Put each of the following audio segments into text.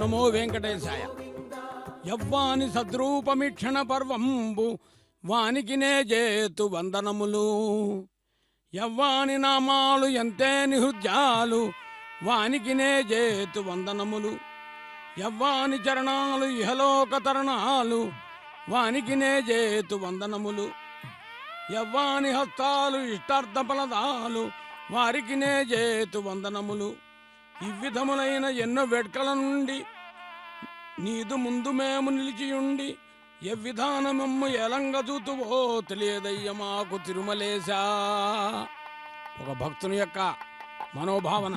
నమో వెంకటేశాయ. యవ్వాని సద్రూపమిక్షణ పర్వంబు వానికి నే చేతు వందనములు. యవ్వాని నామాలు ఎంతే నిహృద్యాలు వానికి నే చేతు వందనములు. యవ్వాని చరణాలు ఇహలోక తరణాలు వానికి నే చేతు వందనములు. యవ్వాని హస్తాలు ఇష్టార్థ ఫలదాలు వారికి నే చేతు వందనములు. ఇవ్విధములైన ఎన్నో వేడ్కల నుండి నీదు ముందు మేము నిలిచియుండి ఎవ్విధానమమ్ము ఎలంగ చూతువో తెలియదయ్య మాకు తిరుమలేశా. ఒక భక్తుని యొక్క మనోభావన,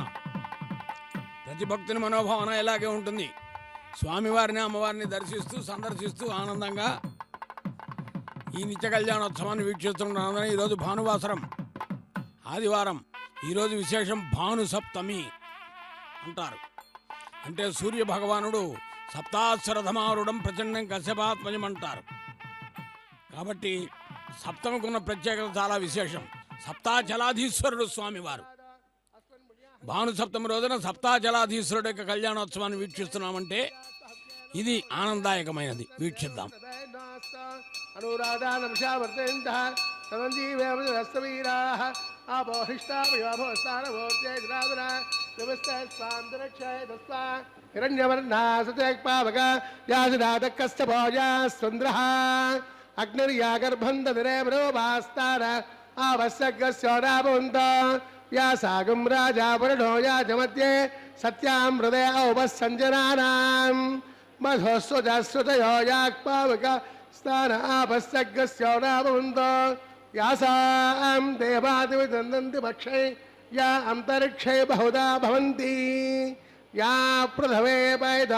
ప్రతి భక్తుని మనోభావన ఇలాగే ఉంటుంది. స్వామివారిని అమ్మవారిని దర్శిస్తూ సందర్శిస్తూ ఆనందంగా ఈ నిత్య కళ్యాణోత్సవాన్ని వీక్షిస్తున్నాను. ఈరోజు భానువాసరం, ఆదివారం. ఈరోజు విశేషం భాను సప్తమి అంటారు. అంటే సూర్య భగవానుడు సప్తాశ్వరధమారుడం ప్రచండం కశ్యపాత్మజం అంటారు. కాబట్టి సప్తమికున్న ప్రత్యేకత చాలా విశేషం. సప్తాచలాధీశ్వరుడు స్వామివారు. భాను సప్తమి రోజున సప్తాచలాధీశ్వరుడు యొక్క కళ్యాణోత్సవాన్ని వీక్షిస్తున్నామంటే ఇది ఆనందదాయకమైనది. వీక్షిద్దాం. వ్యాసాగం రాజా వరుణో యాజమధ్యే సత్యాం హృదయ ఔపసంజనానాం మధోస్వజశ్రుతయో యాక్పావక స్థాన ఆపస్సగ్రస్యోనాభవంతో యాసాం దేవాదివిదందంతి పక్షై యా అంతరిక్షై బహుదా భవంతి యా పృథవే పైద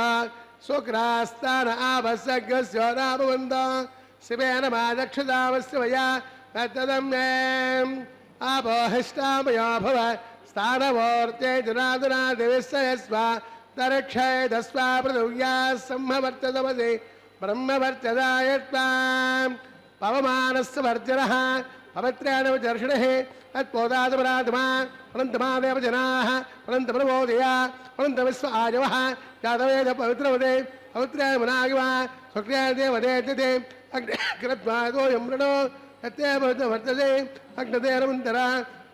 శుక్రాస్థాన ఆపస్సగ్రస్యోనాభవంతో శివేన మాదక్షదావస్యమయా తద్దమ్యేం ఆపోహిష్టామయో భవ స్థానమూర్తే జనాదునా దివిస్సయస్వ తరక్షయదస్వా పృథివ్యా సంహవర్తదమసి బ్రహ్మవర్తదాయత్వాం పవమానస్య వర్జనః పవిత్రేణ చర్షణః తత్పోదాదపరాధమా అనంతమాదేవ జనాః అనంతప్రమోదయ అనంత విశ్వ ఆజవః జాతవేద పవిత్రవదే పవిత్రేణ మనాగివ స్వక్రియాదేవదేత్యతే అగ్నికృత్వాదోయం మృణో తత్తే వర్తతే అగ్నదేరమంతర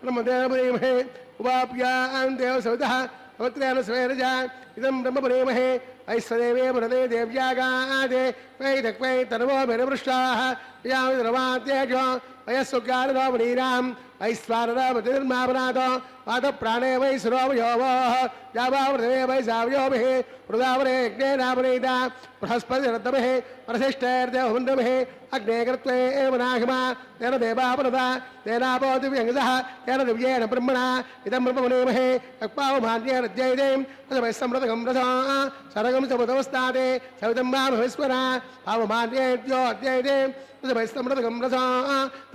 బ్రహ్మదేవమహే ఉపాప్యాం దేవ సవితః పవిత్రేణ స్వేరజ ఇదం బ్రహ్మపురేమహే ఐశ్వదేవే పురదే దేవ్యాగాదే వైదక్వై తనవో మెరవృష్టాః యామిద్రవాత్యేజో వయస్సుకారదోమనీనాం ఐశ్వారరామతిర్మాపనాదో పాద ప్రాణే వై సురోమయోవోః యావావృతమే వై సావయోభిః వృదావరే యజ్ఞేనాపనీత బృహస్పతిరద్దమః ప్రశిష్టైర్దేవమండమః అగ్నే కృత్వే ఏవనాహిమా తేన దేవాపనద తేనాపో దివ్యంగసః తేన దివ్యేన బ్రహ్మణా ఇదం బ్రహ్మపునేమహే అక్పావమాన్యేరజ్జయదేం తదవై సమృతకం రసా సరగం సముదవస్తాదే సవితం మామహేశ్వర పావమాన్యేద్యో అధ్యయదేం తదవై సమృతకం రసా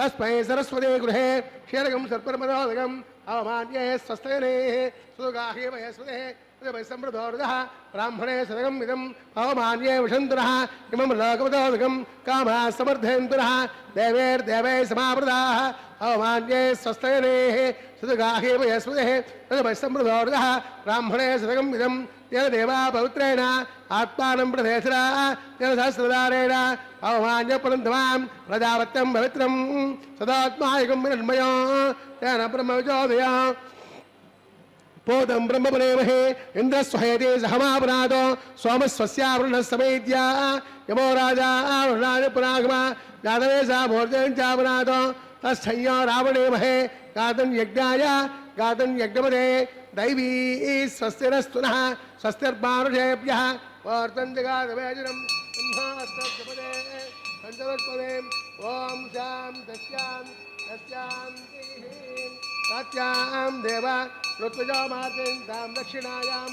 తస్మై సరస్వతే గృహే క్షీరకం సత్పరమదోదకం అవమాన్యే స్వస్తయనే సుగాహే వయస్వతే తదవై సమృతోర్దః బ్రాహ్మణే సదగం ఇదం అవమాన్యే విషంతునః ఇమం లోకమదోదకం కామా సమర్థయంతునః దేవైర్దేవై సమావృతాః అవమాన్యే స్వస్తయనే సుగాహే వయస్వతే తదవై సమృతోర్దః బ్రాహ్మణే సదగం ఇదం తేన దేవా పవిత్రేణ ఆత్మానం ప్రదేశరా తేన సహస్రదారేణ అవమాన్య పురంధమాం ప్రజాపత్యం పవిత్రం సదాత్మాయకం నిర్మయో తేన బ్రహ్మవిజోదయ పోదం బ్రహ్మపునేమహే ఇంద్రస్వహేతే సహమాపునాదో సోమస్వస్యావృణ సమేద్యా యమో రాజా వృణాని పునాగమ జాతవే సా భోజనం చాపునాదో తస్థయ్యో రావణేమహే గాతం యజ్ఞాయ గాతం యజ్ఞపదే దైవీ స్వస్తిరస్తునః స్వస్తిర్మానుషేభ్యः వార్తం జగాదవేజనం బ్రహ్మాస్తపదే పంచవత్పదే ఓం శాంత్యాం సత్యాం దేవ ఋత్విజో మాతేంతాం దక్షిణాయాం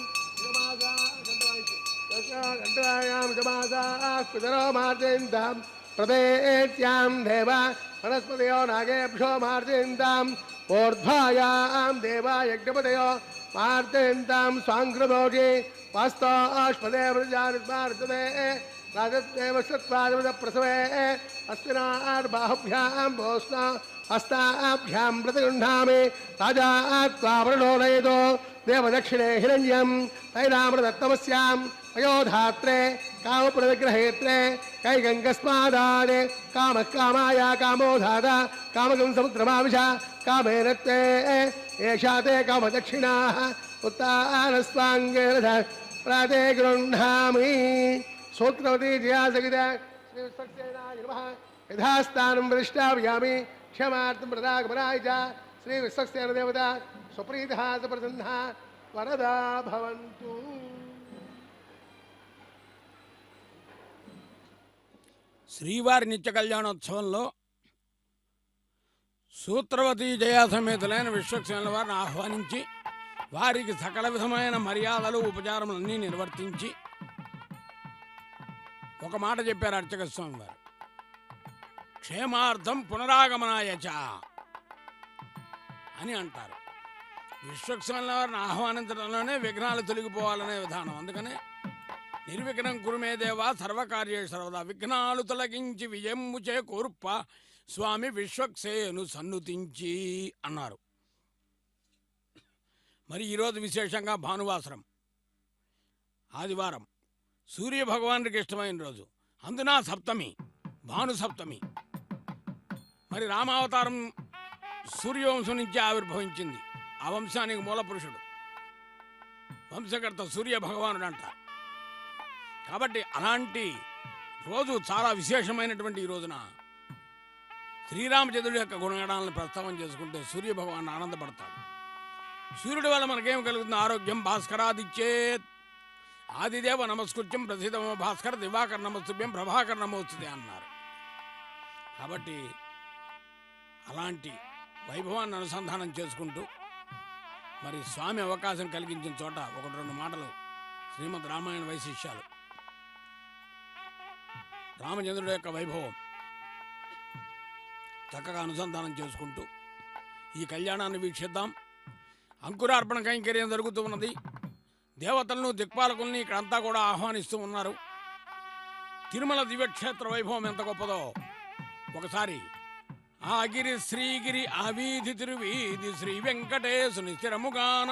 గంటయాం జమాసా మాతేంతాం ప్రదేత్యాం దేవ వనస్పతయో నాగేభ్యో మార్తేంతాం ఊర్ధ్వాయాం దేవా యజ్ఞపతయో మార్తేంతాం స్వాంగ్రమోజే వాస్తోష్పదే వృజానుస్మార్తదే రాజదేవ సత్వాదమద ప్రసవే అస్మినార్బాహుభ్యాం భోస్నా హస్తాభ్యాం ప్రతిగృహ్ణామి రాజా త్వావృణో నయతో దేవదక్షిణే హిరణ్యం తైరామృతత్తమస్యాం अयोधात्रे कामपुरविग्रहेत्रे कैगङ्गस्मादाने कामः कामाय कामो धाता कामकं समुद्रमाविश कामेन त्वे एषा ते कामदक्षिणाः उत्तानस्वाङ्गेन प्राते गृह्णामि सूत्रवती जया सहित श्रीविश्वक्सेनाय नमः यथास्थानं प्रतिष्ठापयामि क्षमार्थं प्रदागमनाय च श्रीविश्वक्सेन देवता सुप्रीतः सुप्रसन्नः वरदा भवन्तु। శ్రీవారి నిత్య కళ్యాణోత్సవంలో సూత్రవతి జయాసమేతులైన విశ్వక్సేనుల వారిని ఆహ్వానించి వారికి సకల విధమైన మర్యాదలు ఉపచారములన్నీ నిర్వర్తించి ఒక మాట చెప్పారు అర్చక స్వామి వారు, క్షేమార్థం పునరాగమనాయచ అని అంటారు. విశ్వక్సేనుల వారిని ఆహ్వానించడంలోనే విఘ్నాలు తొలగిపోవాలనే విధానం. అందుకనే నిర్విఘ్నం కురుమే దేవా సర్వకార్యే సర్వదా, విఘ్నాలు తొలగించి విజయము చేకూర్ప స్వామి విశ్వక్సేను సన్నుతించి అన్నారు. మరి ఈరోజు విశేషంగా భానువాసరం ఆదివారం, సూర్య భగవానుడికి ఇష్టమైన రోజు, అందున సప్తమి, భాను సప్తమి. మరి రామావతారం సూర్యవంశం నుంచి ఆవిర్భవించింది. ఆ వంశానికి మూల పురుషుడు వంశకర్త సూర్య భగవానుడు అంటారు. కాబట్టి అలాంటి రోజు చాలా విశేషమైనటువంటి ఈ రోజున శ్రీరామచంద్రుడి యొక్క గుణగణాలను ప్రస్తావన చేసుకుంటే సూర్య భగవాన్ ఆనందపడతాడు. సూర్యుడి వల్ల మనకేం కలుగుతుంది? ఆరోగ్యం. భాస్కరాదిచ్చేత్ ఆదిదేవ నమస్కృత్యం ప్రసిద్ధమ భాస్కర దివాకర నమస్తుభ్యం ప్రభాకర నమోస్తుతే అన్నారు. కాబట్టి అలాంటి వైభవాన్ని అనుసంధానం చేసుకుంటూ మరి స్వామి అవకాశం కలిగించిన చోట ఒకటి రెండు మాటలు శ్రీమద్ రామాయణ వైశిష్యాలు, రామచంద్రుడి యొక్క వైభవం చక్కగా అనుసంధానం చేసుకుంటూ ఈ కళ్యాణాన్ని వీక్షిద్దాం. అంకురార్పణ కైంకర్యం జరుగుతూ ఉన్నది. దేవతలను దిక్పాలకుల్ని ఇక్కడంతా కూడా ఆహ్వానిస్తూ ఉన్నారు. తిరుమల దివ్యక్షేత్ర వైభవం ఎంత గొప్పదో ఒకసారి ఆ గిరి శ్రీగిరి ఆ వీధి తిరువీధి శ్రీ వెంకటేశుని స్థిరముగాన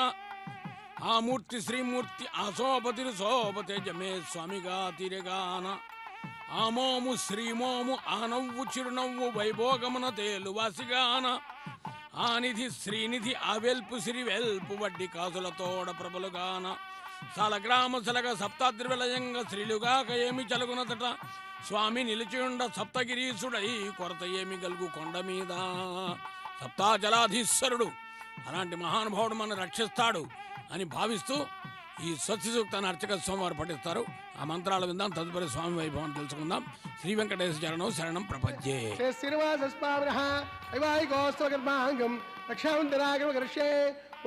ఆ మూర్తి శ్రీమూర్తి ఆ శోభతిరు శోభతే జమే స్వామిగా తిరగాన ఆ మోము శ్రీమోము ఆ నవ్వు చిరునవ్వు వైభోగమున తేలువాసిగాన ఆ నిధి శ్రీనిధి ఆ వెల్పు సిరి వెల్పు వడ్డీ కాసులతోడ ప్రబలుగాన సాలగ్రామ సలగ సప్తాద్రి విలయంగా శ్రీలుగాక ఏమి చలుగునదట స్వామి నిలిచియుండ సప్తగిరీసుడై కొరత ఏమి గలుగు కొండ మీద సప్తాజలాధీశ్వరుడు అలాంటి మహానుభావుడు మన రక్షిస్తాడు అని భావిస్తూ ఈ స్వస్తి సూక్తాన్ని అర్చక స్వామివారు పఠిస్తారు. ఆ మంత్రాలు విందాం. తదుపరి స్వామి వైభవం తెలుసుకుందాం. శ్రీ వెంకటేశ్వర చరణం శరణం ప్రపద్యే.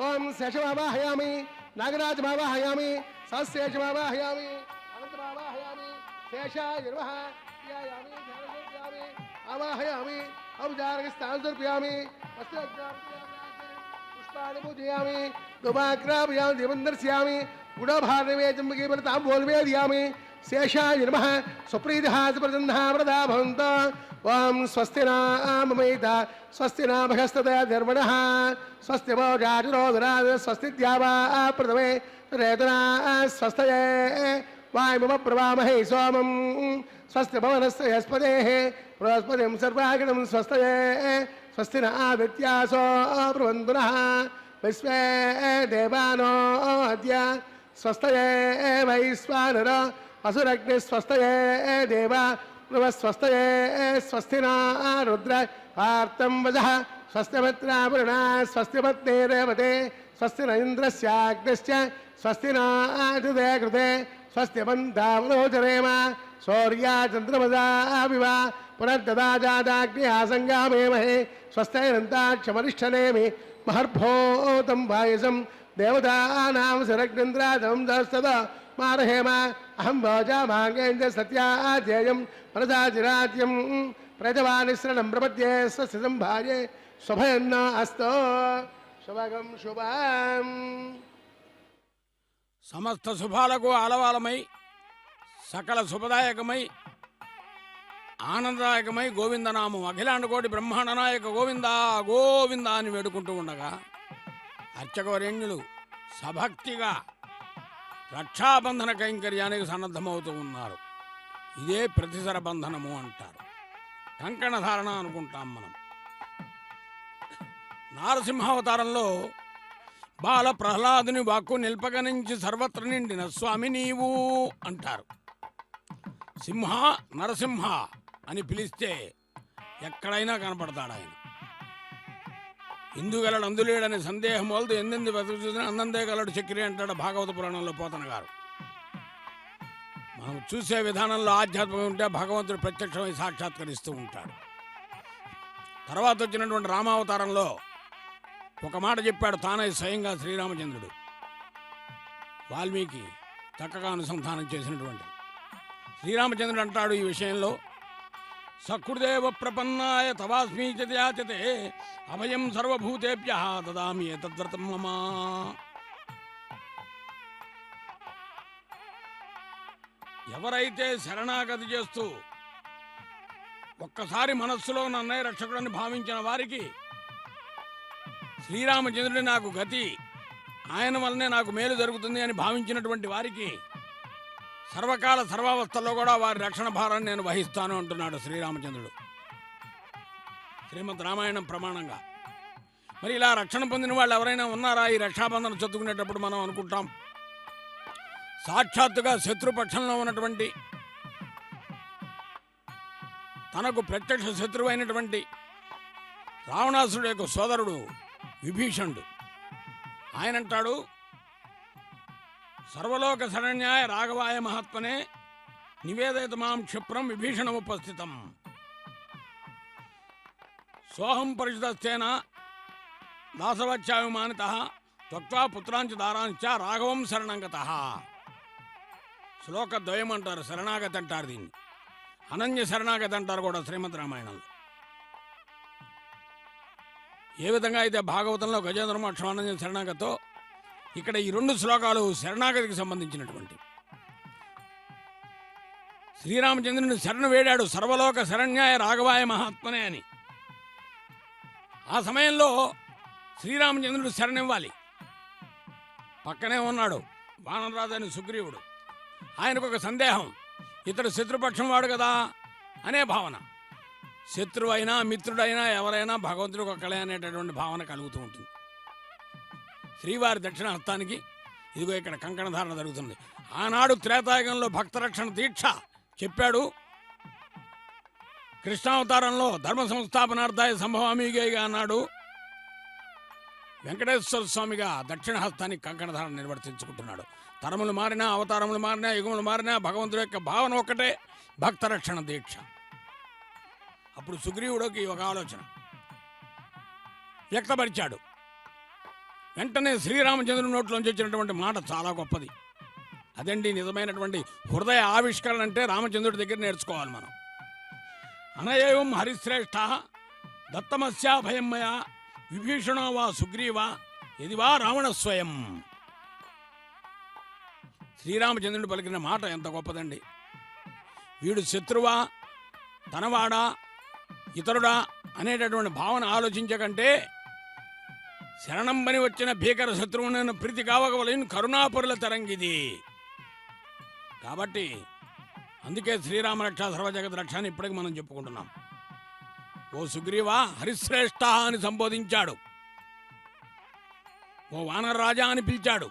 ఓం శేషమావాహయామి నాగరాజమావాహయామి సహస్రేషమావాహయామి అనంతమావాహయామి శేషాయ నమః ధ్యాయామి ధ్యానయామి ఆవాహయామి ఔపచారిక స్థానం సమర్పయామి పుష్పాన్ని పూజయామి దుమాగ్రాపయామి దీపం దర్శయామి గుణభారవేదంబోల్వేదయామి శేషాయ నమః సుప్రీతః సుప్రసన్నः వరదా భవంతు. ఓం స్వస్తి నామమేత స్వస్తి నామహస్తత ధర్మణః స్వస్తి మోజాజురోదరా స్వస్తి ద్యావా ప్రథమే రేతనా స్వస్తయే వాయుమమ ప్రవామహే సోమం స్వస్తి భవనస్యస్పదేః బృహస్పతిం సర్వాగణం స్వస్తయే స్వస్తి నాదిత్యాసో బ్రువంతునః విశ్వే దేవానో అద్య స్వస్తయే వైశ్వానర అసురగ్ని స్వస్తయే దేవ స్వస్తయే స్వస్తి నా రుద్ర పార్థం వజః స్వస్తి మిత్రావరుణా స్వస్తి పత్నే రేవతే స్వస్తి న ఇంద్రస్యాగ్నిశ్చ స్వస్తి నాదిదే కృతే స్వస్తి బంధావనోచరేమ సౌర్యా చంద్రమసా వివ పునర్దదాజాదాగ్ని ఆసంగామేమహే స్వస్తైరంతాక్షమరిష్టనేమి మహర్భూతం పాయసం దేవతానాం శరగ్నింద్రాదం దస్తద మారహేమ అహం భోజామాంగేంద్ర సత్యాధ్యేయం మనసాజిరాజ్యం ప్రజవానిశ్రణం ప్రపద్యే స్వస్తి సంభాజే శుభయన్న అస్తో శుభగం శుభం. సమస్త శుభాలకు ఆలవాలమై సకల శుభదాయకమై ఆనందదాయకమై గోవిందనామం అఖిలాండ కోటి బ్రహ్మాండ నాయక గోవింద గోవింద అని వేడుకుంటూ ఉండగా అర్చకవరేణ్యులు సభక్తిగా రక్షాబంధన కైంకర్యానికి సన్నద్ధమవుతూ ఉన్నారు. ఇదే ప్రతిసర బంధనము అంటారు. కంకణ ధారణ అనుకుంటాం మనం. నారసింహావతారంలో బాల ప్రహ్లాదుని వాక్కు నిల్పగనించి సర్వత్ర నిండిన స్వామి నీవు అంటారు. సింహ నరసింహ అని పిలిస్తే ఎక్కడైనా కనపడతాడు ఆయన. ఇందుగలడు అందులేడని సందేహం వలదు ఎందెంది వెతుకు చూసిన అందందే గలడు చక్రి అంటాడు భాగవత పురాణంలో పోతన గారు. మనం చూసే విధానంలో ఆధ్యాత్మికం ఉంటే భగవంతుడు ప్రత్యక్షమై సాక్షాత్కరిస్తూ ఉంటాడు. తర్వాత వచ్చినటువంటి రామావతారంలో ఒక మాట చెప్పాడు తానై స్వయంగా శ్రీరామచంద్రుడు. వాల్మీకి చక్కగా అనుసంధానం చేసినటువంటి శ్రీరామచంద్రుడు అంటాడు ఈ విషయంలో, సకృదేవ ప్రపన్నాయ తవాస్మీ యాచతే అభయం సర్వభూతేభ్యః దదామి ఏతద్వ్రతం మమ. ఎవరైతే శరణాగతి చేస్తూ ఒక్కసారి మనస్సులో నన్నే రక్షకుడని భావించిన వారికి శ్రీరామచంద్రుడి నాకు గతి, ఆయన వల్లనే నాకు మేలు జరుగుతుంది అని భావించినటువంటి వారికి సర్వకాల సర్వావస్థల్లో కూడా వారి రక్షణ భారాన్ని నేను వహిస్తాను అంటున్నాడు శ్రీరామచంద్రుడు శ్రీమద్ రామాయణం ప్రమాణంగా. మరి ఇలా రక్షణ పొందిన వాళ్ళు ఎవరైనా ఉన్నారా? ఈ రక్షాబంధన చదువుకునేటప్పుడు మనం అనుకుంటాం సాక్షాత్తుగా శత్రుపక్షంలో ఉన్నటువంటి తనకు ప్రత్యక్ష శత్రువు అయినటువంటి రావణాసురుడు యొక్క సోదరుడు విభీషణుడు. ఆయనంటాడు, సర్వలోక శరణ్యాయ రాఘవాయ మహాత్మనే నివేదయత మాం క్షిప్రం విభీషణముపస్థితం. సోహం పరిషితస్థేన దాసవచ్చాభిమానితః త్వక్త్వా పుత్రాంచ దారాంచ రాఘవం శరణంగతః. శ్లోకద్వయం అంటారు, శరణాగతి అంటారు దీన్ని. అనన్య శరణాగతి అంటారు కూడా శ్రీమద్ రామాయణంలో. ఏ విధంగా అయితే భాగవతంలో గజేంద్ర మోక్షం అనన్య శరణాగతో, ఇక్కడ ఈ రెండు శ్లోకాలు శరణాగతికి సంబంధించినటువంటి. శ్రీరామచంద్రుని శరణు వేడాడు సర్వలోక శరణ్యాయ రాఘవాయ మహాత్మనే అని. ఆ సమయంలో శ్రీరామచంద్రుడు శరణివ్వాలి. పక్కనే ఉన్నాడు వానరరాజు అని సుగ్రీవుడు. ఆయనకు ఒక సందేహం, ఇతడు శత్రుపక్షం వాడు కదా అనే భావన. శత్రువు అయినా మిత్రుడైనా ఎవరైనా భగవంతుడికి ఒక్కలే అనేటటువంటి భావన కలుగుతూ ఉంటుంది. శ్రీవారి దక్షిణ హస్తానికి ఇదిగో ఇక్కడ కంకణ ధారణ జరుగుతుంది. ఆనాడు త్రేతాయుగంలో భక్తరక్షణ దీక్ష చెప్పాడు. కృష్ణావతారంలో ధర్మ సంస్థాపనార్థాయ సంభవామిగా అన్నాడు. వెంకటేశ్వర స్వామిగా దక్షిణ హస్తానికి కంకణ ధారణ నిర్వర్తించుకుంటున్నాడు. తరములు మారినా, అవతారములు మారినా, యుగములు మారినా భగవంతుడి యొక్క భావన ఒక్కటే, భక్తరక్షణ దీక్ష. అప్పుడు సుగ్రీవుడికి ఒక ఆలోచన వ్యక్తపరిచాడు. వెంటనే శ్రీరామచంద్రుని నోట్లోంచి వచ్చినటువంటి మాట చాలా గొప్పది. అదండి నిజమైనటువంటి హృదయ ఆవిష్కరణ అంటే రామచంద్రుడి దగ్గర నేర్చుకోవాలి మనం. అనయేవం హరిశ్రేష్ఠ దత్తమస్యా భయమ్మయ విభీషణో వా సుగ్రీవ ఇది వా రావణ స్వయం. శ్రీరామచంద్రుడు పలికిన మాట ఎంత గొప్పదండి. వీడు శత్రువా, తనవాడా, ఇతరుడా అనేటటువంటి భావన ఆలోచించకంటే శరణంబని వచ్చిన భీకర శత్రువునైన ప్రీతి కావగవలైన కరుణాపరుల తరంగిది. కాబట్టి అందుకే శ్రీరామరక్ష సర్వజగత్ రక్ష అని ఇప్పటికి మనం చెప్పుకుంటున్నాం. ఓ సుగ్రీవా హరిశ్రేష్ఠ అని సంబోధించాడు. ఓ వానరరాజా అని పిలిచాడు.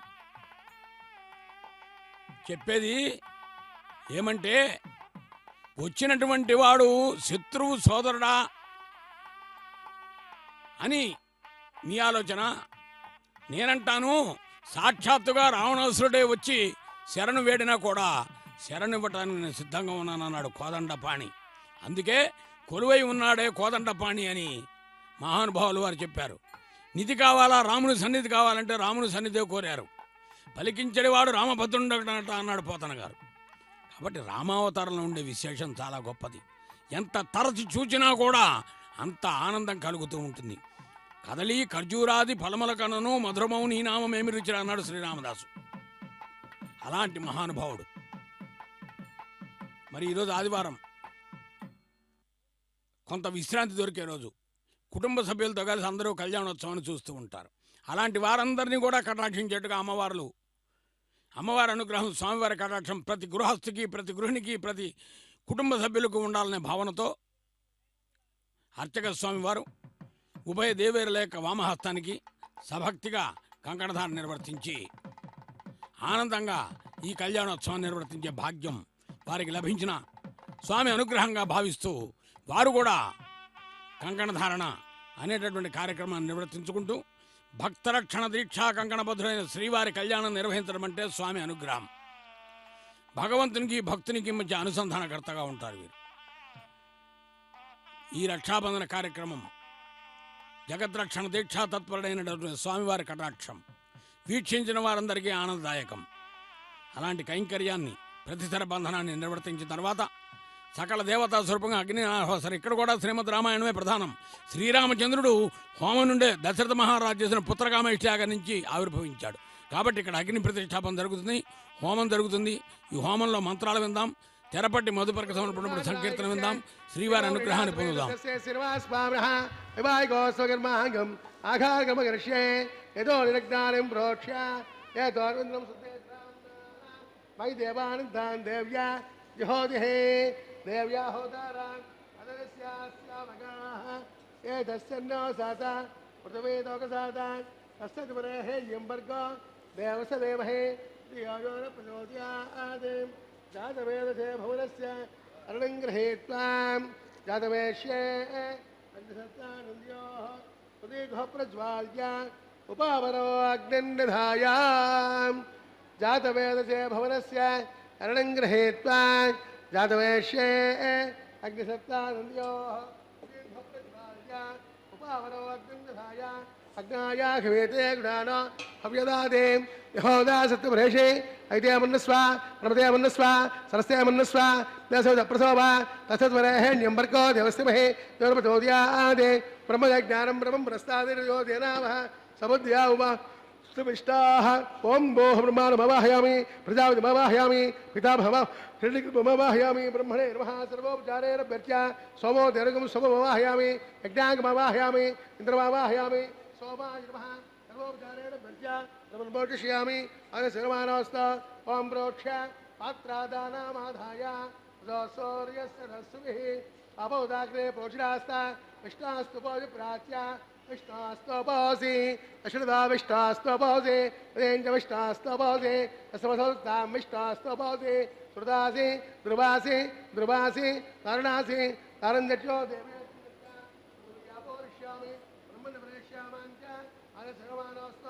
చెప్పేది ఏమంటే, వచ్చినటువంటి వాడు శత్రువు సోదరుడా అని మీ ఆలోచన. నేనంటాను సాక్షాత్తుగా రావణాసురుడే వచ్చి శరణు వేడినా కూడా శరణివ్వటానికి నేను సిద్ధంగా ఉన్నానన్నాడు కోదండపాణి. అందుకే కొలువై ఉన్నాడే కోదండపాణి అని మహానుభావులు వారు చెప్పారు. నిధి కావాలా, రాముని సన్నిధి కావాలంటే రాముని సన్నిధే కోరారు. పలికించడివాడు రామభద్రుండట అన్నాడు పోతన గారు. కాబట్టి రామావతారంలో ఉండే విశేషం చాలా గొప్పది. ఎంత తరచు చూచినా కూడా అంత ఆనందం కలుగుతూ ఉంటుంది. కదలి ఖర్జూరాది ఫలముల కనను మధురమౌ నీ నామమేమి రుచిరా అన్నాడు శ్రీరామదాసు. అలాంటి మహానుభావుడు. మరి ఈరోజు ఆదివారం, కొంత విశ్రాంతి దొరికే రోజు. కుటుంబ సభ్యులతో కలిసి అందరూ కళ్యాణోత్సవాన్ని చూస్తూ ఉంటారు. అలాంటి వారందరినీ కూడా కటాక్షించేట్టుగా అమ్మవార్లు అమ్మవారి అనుగ్రహం, స్వామివారి కటాక్షం ప్రతి గృహస్థుకి, ప్రతి గృహిణికి, ప్రతి కుటుంబ సభ్యులకు ఉండాలనే భావనతో అర్చక స్వామివారు ఉభయ దేవేరుల యొక్క వామహస్తానికి సభక్తిగా కంకణధారణ నిర్వర్తించి ఆనందంగా ఈ కళ్యాణోత్సవం నిర్వర్తించే భాగ్యం వారికి లభించిన స్వామి అనుగ్రహంగా భావిస్తూ వారు కూడా కంకణధారణ అనేటటువంటి కార్యక్రమాన్ని నిర్వర్తించుకుంటూ భక్తరక్షణ దీక్షా కంకణబద్ధుడైన శ్రీవారి కళ్యాణం నిర్వహించడం అంటే స్వామి అనుగ్రహం. భగవంతునికి భక్తునికి మధ్య అనుసంధానకర్తగా ఉంటారు వీరు. ఈ రక్షాబంధన కార్యక్రమం జగద్రక్షణ దీక్షా తత్పరుడైనటువంటి స్వామివారి కటాక్షం వీక్షించిన వారందరికీ ఆనందదాయకం. అలాంటి కైంకర్యాన్ని ప్రతిసర బంధనాన్ని నిర్వర్తించిన తర్వాత సకల దేవతా స్వరూపంగా అగ్ని ఆహ్వాసరు. ఇక్కడ కూడా శ్రీమద్ రామాయణమే ప్రధానం. శ్రీరామచంద్రుడు హోమం నుండే దశరథ మహారాజు చేసిన పుత్రకామేష్ట్యాగం నుంచి ఆవిర్భవించాడు. కాబట్టి ఇక్కడ అగ్ని ప్రతిష్టాపన జరుగుతుంది, హోమం జరుగుతుంది. ఈ హోమంలో మంత్రాలు విందాం, తెరపట్టి మధుపర్క సమర్పణప్పుడు సంకీర్తన విందాం, శ్రీవారి అనుగ్రహాన్ని పొందుదాం. देव्या होतारान् अदरस्यास्यामगाः ये दस्यन्नो साता पृथ्वीदोकसातान् तस्सद्वरेः यम्बर्गो देवस देवहे धियो न प्रचोदयात् जातवेदसे भुवनस्य अरणं गृहीत्वां जातवेश्ये पञ्चसत्तानन्द्योः प्रदीघो प्रज्वाल्य उपावरो अग्निन्निधायां जातवेदसे भुवनस्य अरणं गृहीत्वा जातवेश्ये अग्निसत्तानन्द्योः उपावरो अग्निन्निधाय अग्नायाघवेते गुणानो हव्यदादे यहोदा सत्यपरेशे ऐते मन्नस्व प्रमदे मन्नस्व सरस्ते मन्नस्व दशप्रसव तत्सद्वरेण्यम्बर्को देवस्तिमहे देवप्रचोदयादे ब्रह्मज्ञानं ब्रह्मं प्रस्तादिर्योदेनावः समुद्या उमा ष्टाः ओं भोः ब्रह्माणमवाहयामि प्रजापतिमवाहयामि पितामहयामि ब्रह्मणे नमः सर्वोपचारेभ्यर्च्य सोमो देवगं सोममवाहयामि यज्ञाङ्गमवाहयामि इन्द्रमवाहयामि सोमाय नमः सर्वोपचारेभ्यर्च्य नमोर्जिष्यामि अनशर्मानोस्त ओं प्रोक्ष्य पात्रादानामाधाय सूर्यस्य रश्मिः अपोदाग्रे प्रोक्षिरास्ता विष्णास्तुपोजप्राच्य विष्णास्तोपोसि अश्रुता विष्णास्तोपोसि रेञ्ज विष्णास्तोपोसि समसौतां विष्णास्तोपोसि श्रुतासि ध्रुवासि ध्रुवासि तारणासि तारञ्जट्यो देव्यापोरिष्यामि ब्रह्मणपरेष्यामाञ्च अनशर्मानोस्त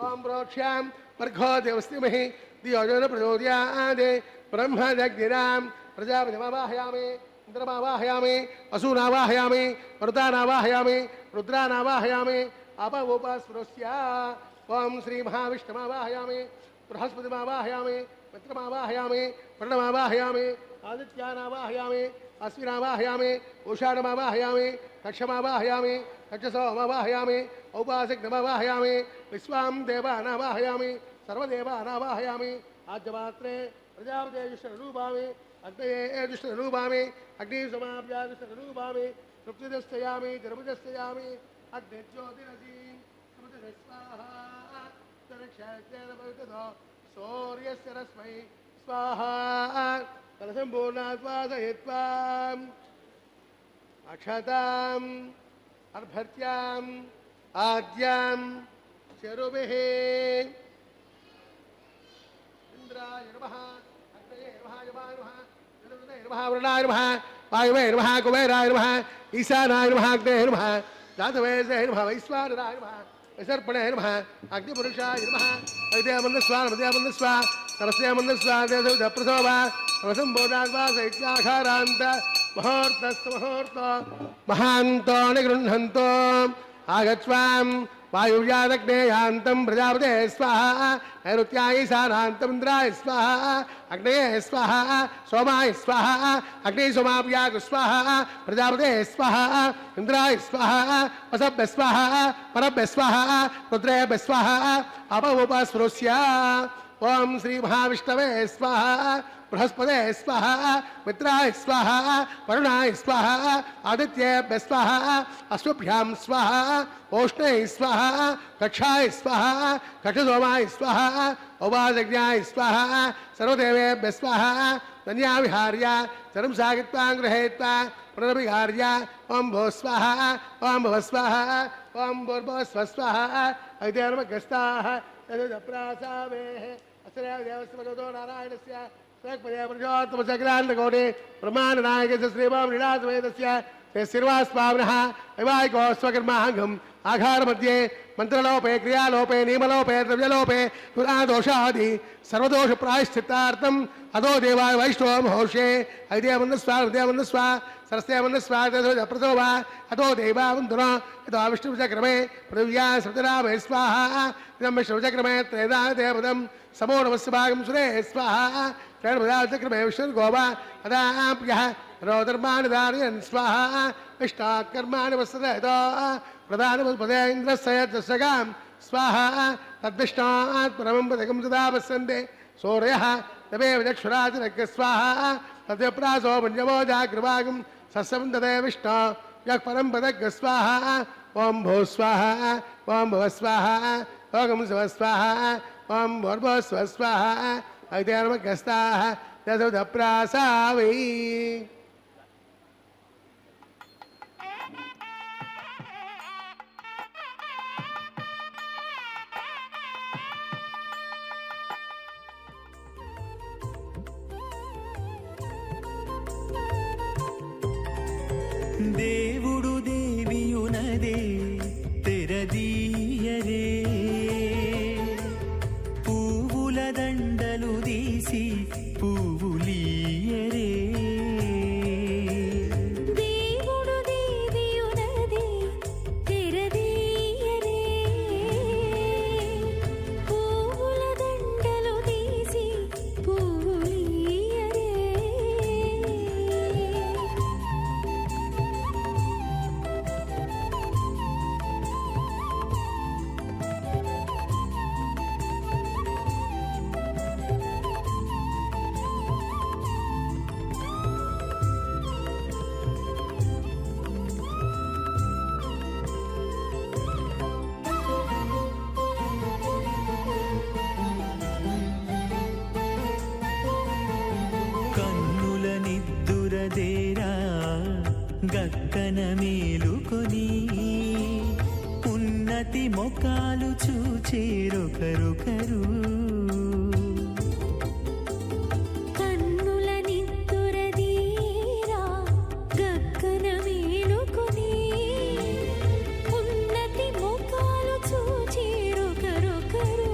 ओं प्रोक्ष्यां वर्घो देवस्तिमहि धियो न प्रचोदयात् ब्रह्मजग्निरां प्रजापतिमवाहयामि इंद्रमावाहयामि वसूनावाहयामि मरुतानावाहयामि रुद्रानावाहयामि अपवोपस्पृश्य ओं श्री महाविष्णुमावाहयामि बृहस्पतिमावाहयामि मित्रमावाहयामि प्रणमावाहयामि आदित्यानावाहयामि अश्विनावाहयामि उषाणमावाहयामि कक्षमावाहयामि कक्षसोमवाहयामि औपासिकमावाहयामि विश्वां देवानावाहयामि सर्वदेवानावाहयामि आद्यमात्रे प्रजापतिरूपामि अग्नये दुष्टरूपामि अग्निसमाप्या दुष्टरूपामि तृप्तिदस्तयामि जर्मदस्तयामि अग्निज्योतिरसि स्वाहा तर्क्षयतेन भविततो सूर्यस्य रश्मै स्वाहा कलशम्पूर्णात्वादयित्वा अक्षताम् अर्भर्त्याम् आद्यां चरुभिः इन्द्राय नमः अग्नये नमः यमाय नमः वरुणाय नमः वायुवे नमः कुबेराय नमः ईशानाय नमः अग्नेय नमः जातवेदसे नमः वैश्वानराय नमः विसर्पणे नमः अग्निपुरुषाय नमः वैद्यमन्नस्वा नमद्यमन्नस्वा सरस्यमन्नस्वा देवप्रसव रसम्बोधाद्वासैत्याखारान्त मुहूर्तस्तमुहूर्तो महान्तो निगृह्णन्तो आगच्छाम वायुव्यादग्नेयान्तं प्रजापते स्वाहा नैऋत्याय ईशानान्तं इन्द्राय स्वाहा अग्नये स्वाहा सोमाय स्वाहा अग्नि सोमाभ्याग स्वाहा प्रजापते स्वाहा इन्द्राय स्वाहा वसभ्य स्वाहा परभ्य स्वाहा रुद्रेभ्य स्वाहा अपवोपस्पृश्य ఓం శ్రీ మహావిష్ణవే స్వాహ బృహస్పతే స్వాహ మిత్రాయ స్వాహ వరుణాయ స్వాహ ఆదిత్యేభ్య స్వాహ అశ్వభ్యాం స్వాహ ఓష్ణై స్వాహ కక్షాయ స్వాహ కక్షసోమాయ స్వాహ ఉపాసజ్ఞాయ స్వాహ సర్వదేవేభ్య స్వాహ ధన్యావిహార్య చరం సాగిత్వాం గృహేత్వా పునరభిహార్య ఓం భో స్వాహ ఓం భవ స్వాహ ఓం భూర్భువ స్వస్వాహ ఐదేర్మగస్తాః యదుప్రాసావేః అస్రేవ దేవస్య భగవతో నారాయణస్య స్వక్పదే ప్రజోత్తమసగ్రాంతకోటి బ్రహ్మాండనాయకస్య శ్రీమాం లీలాసమేతస్య శ్రీశ్రీనివాసస్వామినः వైవాహికో స్వకర్మాంగం ఆఘారमध्ये మంత్రలోపే క్రియాలోపే నియమలోపే ద్రవ్యలోపే పురాదోషాది సర్వదోష ప్రాయశ్చిత్తార్థం అదో దేవాయ వైష్ణవం హోషే ఐదేవందస్వా హృదయవందస్వా సరస్దేవందస్వా ప్రసోవా అదో దేవావందున యదో విష్ణుచక్రమే పృథివ్యా సృతరామే స్వాహ ఇదం విష్ణుచక్రమే త్రేదా దేవదం సమో నమస్య భాగం సురే స్వాహ త్రేణపదాచక్రమే విష్ణుర్గోవా అదాప్యః రోధర్మాణి ధారయన్ స్వాహ విష్టాకర్మాణి వసదతో ప్రధానపదేంద్రస్యగాం స్వాహ తద్విష్టాత్ పరమం పదకం సదా వసంతే సూర్యః తమేవ చక్షురాతిరక్య స్వాహ తద్వ్యప్రాసో పుణ్యమో జాగ్రవాగం సస్యం తదే విష్ణు యః పరం పదగ్గ స్వాహ ఓం భూ స్వాహ ఓం భవ స్వాహ ఓం శివ స్వాహ ఓం భూర్భువ స్వ స్వాహ ఐదేర్మగస్తాః దశప్రాసావై. దేవుడు దేవియునదే తెరదీయరే పువ్వుల దండలు తీసి పువ్వులీయరే దేవుడు దేవియునదే తెరదీయరే పువ్వుల దండలు తీసి పువ్వులీయరే కన్నుల నిద్దురదేరా గక్కన మేలుకొని ఉన్నతి మొకాలు చూచేరొకరొకరు కన్నుల నిద్దురదీరా గక్కన మేలుకొని ఉన్నతి ముఖాలు చూచిరొకరొకరు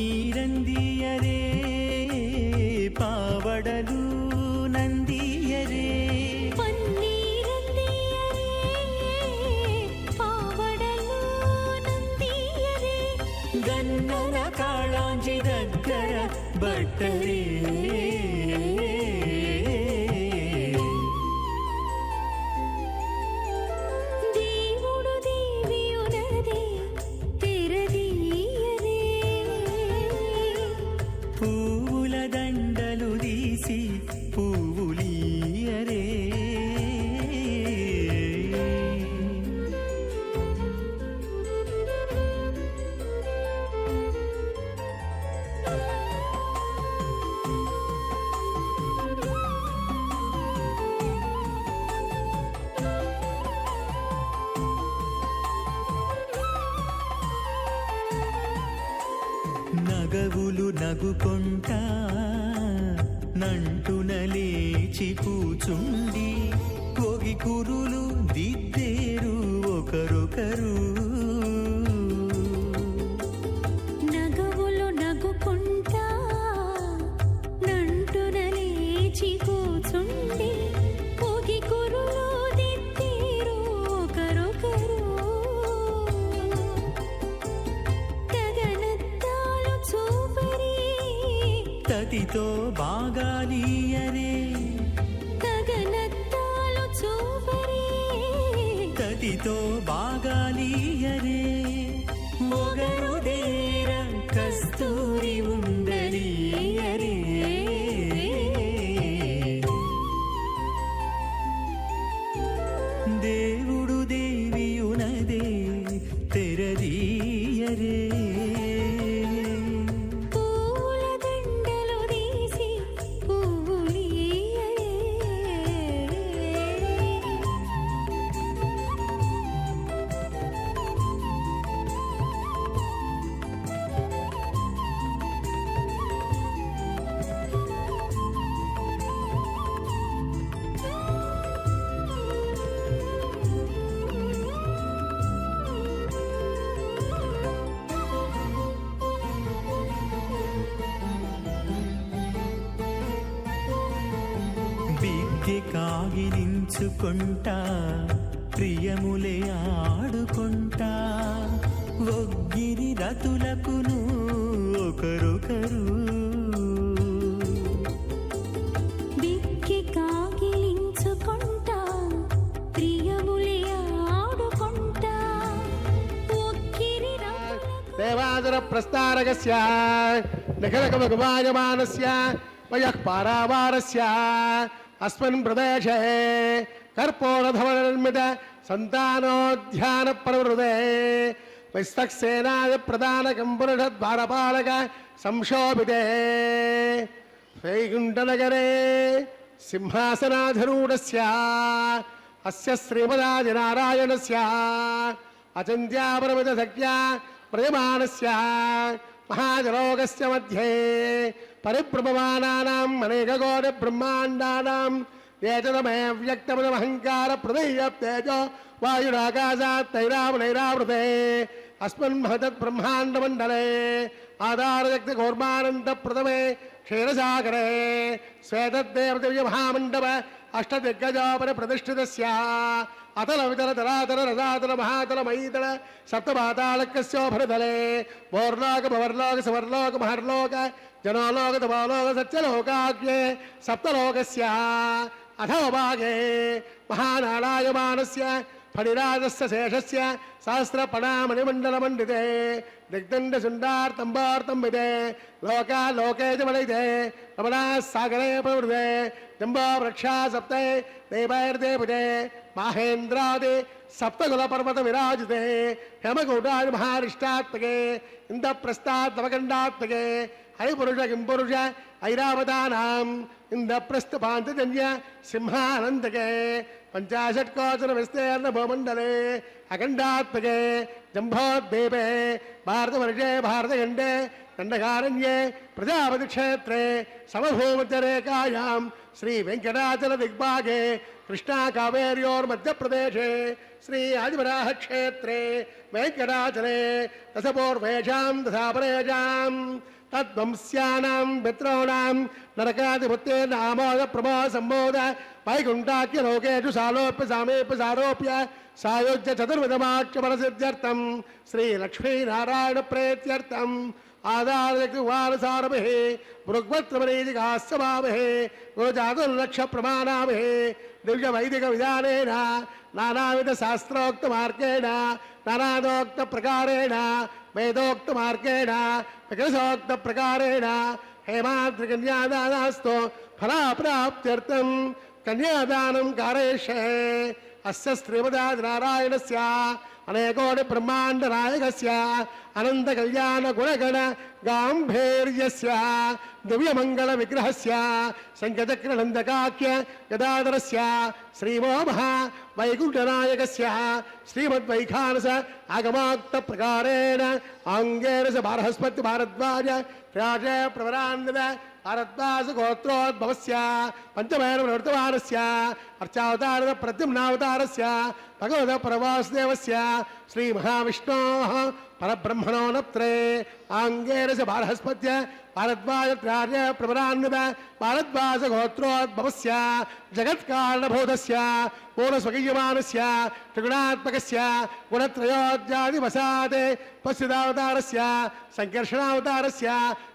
పన్నీరందియరే పావడలు నందియరే పన్నీరందియరే పావడలు నందియరే గన్నల కాళాంజి దగ్గర బట్టరే దేవుడు దేవియునదే తెరదీయరే పువ్వుల దండలు తీసి పువ్వులీయరే నగవులు నగుకొంటా నంటున లేచి కూచుండి కొగి కురులు దిద్దేరు ఒకరొకరు నగవులు నగుకుంటా నంటున లేచి కూచుండి పొగి కురులు దిద్దేరు ఒకరొకరు గగనత్తాలు చూపరి తతితో బాగాలీయరే గగనత్తాలు చూపరి తతితో బాగాలీయరే మొగరు వెక్కి కాగిలించుకుంటా ప్రియములే ఆడుకుంటా ఒగ్గిరి రతులకును ఒకరొకరు దిక్కి కాగిలించుకుంటా ప్రియములే ఆడుకుంటా ఒక్కిరి దేవాదుర ప్రస్తారకస్య నిఖిలకమగుమాయమానస్య వయః పారావారస్య అస్మిన్ ప్రదేశే కర్పూరధవనర్మిత సంతానోద్యాన ప్రవృదే వైస్తక్సేనాయ ప్రధానకం పురుషద్వారపాలక సంశోభితే వైకుంఠనగరే సింహాసనాధిరూఢస్య అస్య శ్రీమదాదినారాయణస్య అచింత్యాపరమిత శక్త్యా ప్రయమానస్య మహాజలోకస్య మధ్యే పరిభ్రమమానానాం అనేకకోటి బ్రహ్మాండానాం ఏతదమే వ్యక్తమహంకార ప్రదయ్య తేజో వాయురాకాశాత్ తైరావనైరావృతే అస్మిన్ మహతత్ బ్రహ్మాండమండలే ఆధారశక్తి కూర్మానంద ప్రథమే క్షీరసాగరే శ్వేతదేవదివ్య మహామండప అష్టదిగ్గజోపరి ప్రతిష్ఠితస్య అతల వితల తలాతల రసాతల మహాతల మహీతల సప్తపాతాళకస్యోభరతలే భోర్లోక భవర్లోక సవర్లోక మహర్లోక జనోలోక తపోలోక సత్యలోకాగ్నే సప్తలోకస్య అధోభాగే మహానారాయమానస్య ఫణిరాజస్య శేషస్య సహస్రపణామణిమండలమండితే దిగ్దండసుండార్తంబార్తంబితే లోకే చ వలయితే రమణా సాగరే ప్రవృతే జంబో వృక్షా సప్తే దేవైర్దేవితే మాహేంద్రాది సప్తకుల పర్వత విరాజితే హేమకూటాది మహారిష్టాత్మకే ఇంద్రప్రస్థాత్మకండాత్మకే హరిపురుష కింపురుష ఐరావతానాం ఇంద్రప్రస్థపాంతజన్య సింహానందకే పంచాశత్కోచన విస్తీర్ణ భూమండలే అఖండాత్మకే జంభోద్వీపే భారతవర్షే భారతఖండే దండకారణ్యే ప్రజాపతి క్షేత్రే సమభూమధ్యరేఖాయాం శ్రీ వెంకటాచల దిగ్భాగే కృష్ణా కావేర్యోర్మధ్యప్రదేశే శ్రీ ఆదివరాహ క్షేత్రే వెంకటాచలే దశపూర్వేషాం దశాపరేషాం తద్వంశ్యానాం పితॄణాం నరకాదిపుత్రేర్నామోద ప్రమోద సంబోధ వైకుంఠాఖ్య లోకేషు సాలోప్య సామేప్య సారోప్య సాయోజ్య చతుర్విధమాక్షపరసిద్ధ్యర్థం శ్రీ లక్ష్మీనారాయణ ప్రేత్యర్థం ఆధారసారభి భృగ్వత్రమరీజికాస్యమామహే గురుజాతుర్లక్ష ప్రమాణామహే దివ్య వైదిక విధానేన నానావిధ శాస్త్రోక్త మార్గేణ నానాదోక్త ప్రకారేణ వేదోక్త మార్గేణ వికసోక్త ప్రకారేణ హేమాద్రికన్యాదానాస్తో ఫలాప్రాప్త్యర్థం కన్యాదానం కారయిష్యే అస్య శ్రీమదాదినారాయణస్య అనేకోటి బ్రహ్మాండ నాయకస్య అనంత కళ్యాణ గుణగణ గాంభీర్యస్య దివ్యమంగళ విగ్రహస్య శంఖచక్ర నందకాఖ్య గదాధరస్య శ్రీమో మహా వైకుంఠనాయకస్య శ్రీమద్వైఖానస ఆగమాక్త ప్రకారేణ ఆంగేరస బారహస్పతి భారద్వాజ రాజ ప్రవరాన్విత భారద్వాజ గోత్రోద్భవస్య పంచమేన ప్రవర్తమానస్య అర్చావతార ప్రద్యుమ్నావతారస్య భగవత పరవాసుదేవస్య శ్రీ మహావిష్ణోః పరబ్రహ్మణో నత్రే ఆంగేరస బారహస్పత్య భారద్వాజ రాజ ప్రవరాన్విత భారద్వాజ గోత్రోద్భవస్య జగత్కారణభూతస్య పూర్ణస్వగీయమానస్య త్రిగుణాత్మకస్య గుణత్రయోధ్యాదివసాదే పశ్చిదావతారస్య సంకర్షణావతారస్య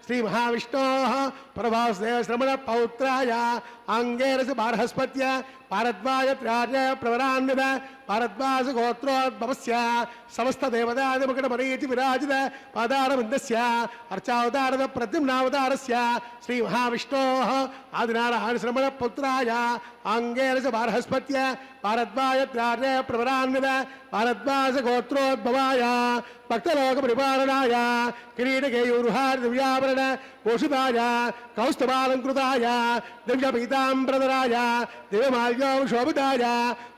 శ్రీ మహావిష్ణోః పరవాసుదేవ శ్రమణ పౌత్రాయ ఆంగేరస బారహస్పత్య భారద్వాజ రాజ ప్రవరాన్విత భారద్వాజ గోత్రోద్భవస్య సమస్త దేవతాదిముఖట మరీచి విరాజిత పాదారవిందస్య అర్చావతారద ప్రద్యుమ్నావతారస్య శ్రీ మహావిష్ణోః ఆదినారాయణ శ్రమణ పుత్రాయ ఆంగేరస బారహస్పత్య భారద్వాజ రాజ ప్రవరాన్విత భారద్వాజ గోత్రోద్భవాయ భక్తలోక పరిపాలనాయ కిరీటకేయూరుహార దివ్యాభరణ భూషితాయ కౌస్తుభాలంకృతాయ దివ్య పీతాంబరధరాయ దివ్యమాల్యం శోభితాయ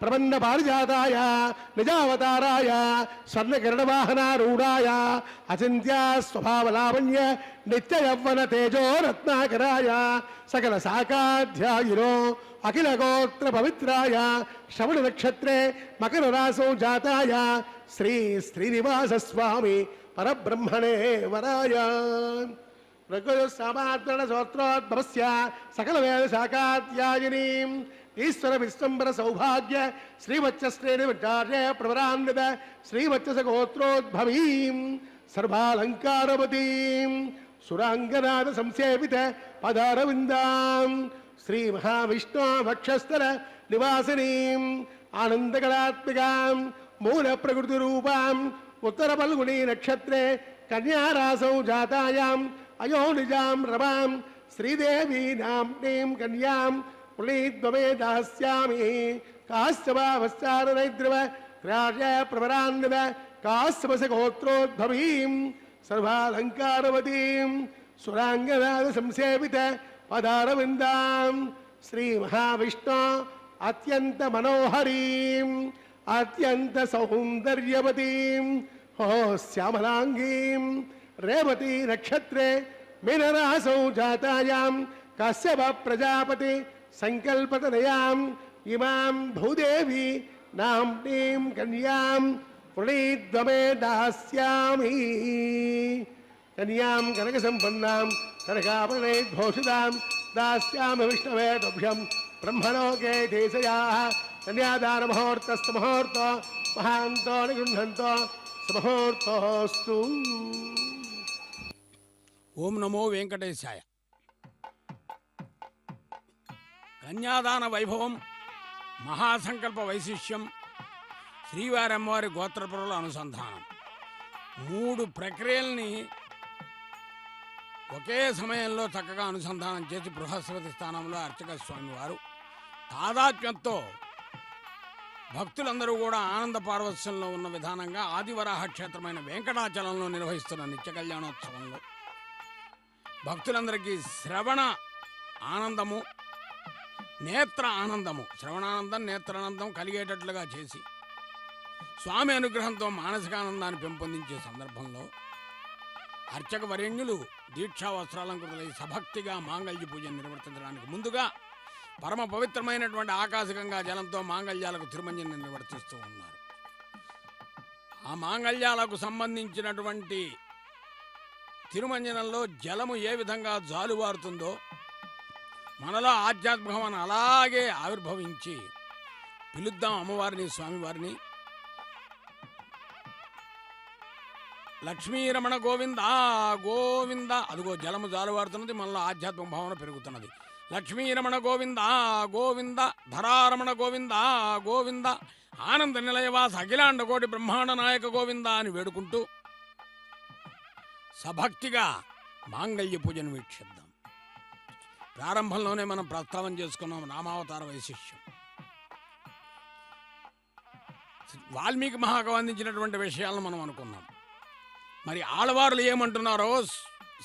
ప్రబంధ పారిజాతాయ నిజావతారాయ స్వర్ణకిరణవాహనారూఢాయ అచింత్య స్వభావలావణ్య నిత్య యవ్వన తేజో రత్నాకరాయ సకల శాఖాధ్యాయునో అఖిల గోత్ర పవిత్రాయ శ్రవణ నక్షత్రే మకర రాసో జాతాయ శ్రీ శ్రీనివాస స్వామి పరబ్రహ్మణే వరాయ ఋగ్వేద సామాత్రణ స్తోత్రోద్భవస్య సకల వేద శాఖాధ్యాయినీం ఈశ్వర విశ్వంబర సౌభాగ్య శ్రీవత్సశ్రేణి విచార్య ప్రవరాన్విత శ్రీవత్స గోత్రోద్భవీం సర్వాలంకారవతీం సురాంగనాథ సంసేవిత పదారవిందాం శ్రీ మహావిష్ణు వక్షస్థల నివాసినీం ఆనందకళాత్మికాం మూల ప్రకృతి రూపాం ఉత్తర ఫల్గుణీ నక్షత్రే కన్యారాసౌ జాతాయాం అయోనిజాం రమాం శ్రీదేవీ నామ్నీం కన్యాం పుణీద్వమే దాస్యామి కాశ్యవావశ్చారనైద్రవ క్రార్య ప్రవరాన్విత కాశ్యపస గోత్రోద్భవీం సర్వాలంకారవతీం సురాంగనాథ సంసేవిత పదారవిందాం శ్రీ మహావిష్ణు అత్యంత మనోహరీం అత్యంత సౌందర్యవతీం ఓ శ్యామలాంగీం రేవతి నక్షత్రే మీనరాసౌ జాతాయాం కశ్యప ప్రజాపతి సంకల్పతనయాం ఇమాం భూదేవి నామ్నీం కన్యాం పుణీద్వమే దాస్యామి కన్యాం కనక సంపన్నాం కనకాభరణైర్భూషితాం దాస్యామి విష్ణవే తుభ్యం బ్రహ్మలోకే దేశయాః కన్యాదానముహూర్తస్తముహూర్తో మహాంతో నిగృహంతో సుముహూర్తోస్తు. ఓం నమో వెంకటేశాయ. కన్యాదాన వైభవం, మహాసంకల్ప వైశిష్యం, శ్రీవారి అమ్మవారి గోత్రపురుల అనుసంధానం, 3 ప్రక్రియల్ని ఒకే సమయంలో చక్కగా అనుసంధానం చేసి బృహస్పతి స్థానంలో అర్చక స్వామి వారు తాదాత్మ్యంతో భక్తులందరూ కూడా ఆనంద పార్వత్యంలో ఉన్న విధానంగా ఆదివరాహ క్షేత్రమైన వెంకటాచలంలో నిర్వహిస్తున్న నిత్య కళ్యాణోత్సవంలో భక్తులందరికీ శ్రవణ ఆనందము, నేత్ర ఆనందము, శ్రవణానందం నేత్రానందం కలిగేటట్లుగా చేసి స్వామి అనుగ్రహంతో మానసికానందాన్ని పెంపొందించే సందర్భంలో అర్చక వరేణ్యులు దీక్షా వస్త్రాలంకృతులై సభక్తిగా మాంగళ్య పూజను నిర్వర్తించడానికి ముందుగా పరమ పవిత్రమైనటువంటి ఆకాశగంగా జలంతో మాంగళ్యాలకు తిరుమంజనం నిర్వర్తిస్తూ ఉన్నారు. ఆ మాంగళ్యాలకు సంబంధించినటువంటి తిరుమంజనంలో జలము ఏ విధంగా జాలువారుతుందో మనలో ఆధ్యాత్మికమైన అలాగే ఆవిర్భవించి పిలుద్దాం అమ్మవారిని స్వామివారిని. లక్ష్మీరమణ గోవింద గోవింద. అదిగో జలము జాలువారుతున్నది, మనలో ఆధ్యాత్మిక భావన పెరుగుతున్నది. లక్ష్మీరమణ గోవింద గోవింద, ధరారమణ గోవింద గోవింద, ఆనంద నిలయవాస అఖిలాండ కోటి బ్రహ్మాండ నాయక గోవింద అని వేడుకుంటూ సభక్తిగా మాంగళ్య పూజను వీక్షిద్దాం. ప్రారంభంలోనే మనం ప్రస్తావన చేసుకున్నాం రామావతార వైశిష్యం. వాల్మీకి మహాకవి అందించినటువంటి విషయాలను మనం అనుకున్నాం. మరి ఆళ్వారులు ఏమంటున్నారో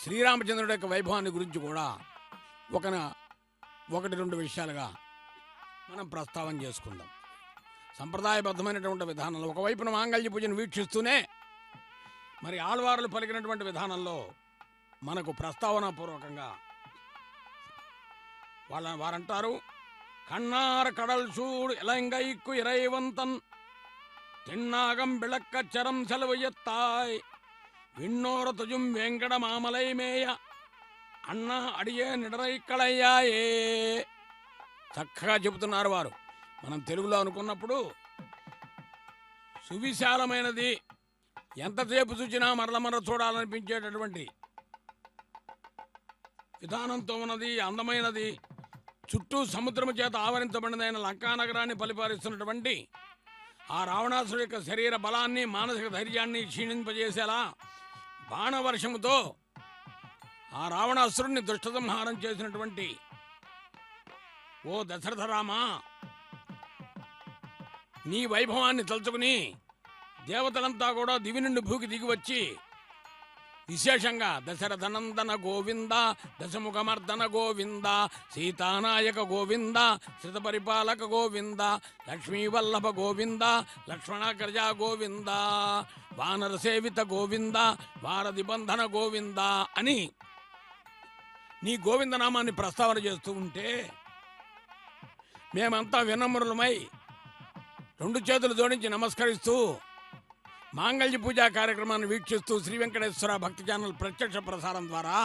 శ్రీరామచంద్రుడి యొక్క వైభవాన్ని గురించి కూడా ఒకటి రెండు విషయాలుగా మనం ప్రస్తావన చేసుకుందాం. సంప్రదాయబద్ధమైనటువంటి విధానంలో ఒకవైపున మాంగళ్య పూజను వీక్షిస్తూనే మరి ఆళ్వారులు పలికినటువంటి విధానంలో మనకు ప్రస్తావనాపూర్వకంగా వారంటారు, కన్నార కడల్ చూడు ఇలంగైక్కు ఇరైవంతన్ తిన్నాగం బిళక్క చరం సెలవు ఎత్తాయ్ విన్నోర తుజుం వెంకట మామలై మేయ అన్న అడియే నిడరైక్కడయ్యాయే. చక్కగా చెబుతున్నారు వారు. మనం తెలుగులో అనుకున్నప్పుడు సువిశాలమైనది, ఎంతసేపు చూసినా మరల చూడాలనిపించేటటువంటి విధానంతో ఉన్నది, అందమైనది, చుట్టూ సముద్రము చేత ఆవరించబడినదైన లంకానగరాన్ని పరిపాలిస్తున్నటువంటి ఆ రావణాసుడి యొక్క శరీర బలాన్ని మానసిక ధైర్యాన్ని క్షీణింపజేసేలా బాణవర్షముతో ఆ రావణాసురుణ్ణి దుష్టసంహారం చేసినటువంటి ఓ దశరథరామా, నీ వైభవాన్ని తలుచుకుని దేవతలంతా కూడా దివి నుండి భూకి దిగివచ్చి విశేషంగా దశరథనందన గోవింద, దశముఖమర్దన గోవింద, సీతానాయక గోవింద, శ్రితపరిపాలక గోవింద, లక్ష్మీవల్లభ గోవింద, లక్ష్మణాగ్రజ గోవింద, వానర సేవిత గోవింద, వారధి బంధన గోవింద అని నీ గోవిందనామాన్ని ప్రస్తావన చేస్తూ ఉంటే మేమంతా వినమ్రులమై 2 చేతులు జోడించి నమస్కరిస్తూ మాంగళ్య పూజా కార్యక్రమాన్ని వీక్షిస్తూ శ్రీ వెంకటేశ్వర భక్తి ఛానల్ ప్రత్యక్ష ప్రసారం ద్వారా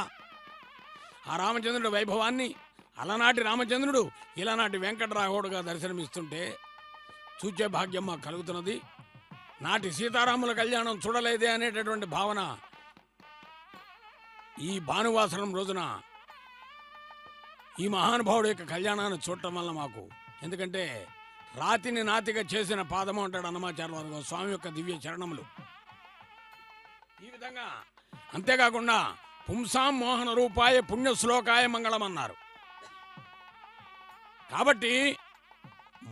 ఆ రామచంద్రుడి వైభవాన్ని, అలనాటి రామచంద్రుడు ఇలానాటి వెంకటరాఘవుడుగా దర్శనమిస్తుంటే చూచే భాగ్యం మాకు కలుగుతున్నది. నాటి సీతారాముల కళ్యాణం చూడలేదే అనేటటువంటి భావన ఈ భానువాసరం రోజున ఈ మహానుభావుడు యొక్క కళ్యాణాన్ని చూడటం వల్ల మాకు, ఎందుకంటే రాతిని నాతిగా చేసిన పాదము అంటాడు అన్నమాచార్య వారు స్వామి యొక్క దివ్య చరణములు. ఈ విధంగా అంతేకాకుండా పుంసాం మోహన రూపాయ పుణ్య శ్లోకాయ మంగళం అన్నారు. కాబట్టి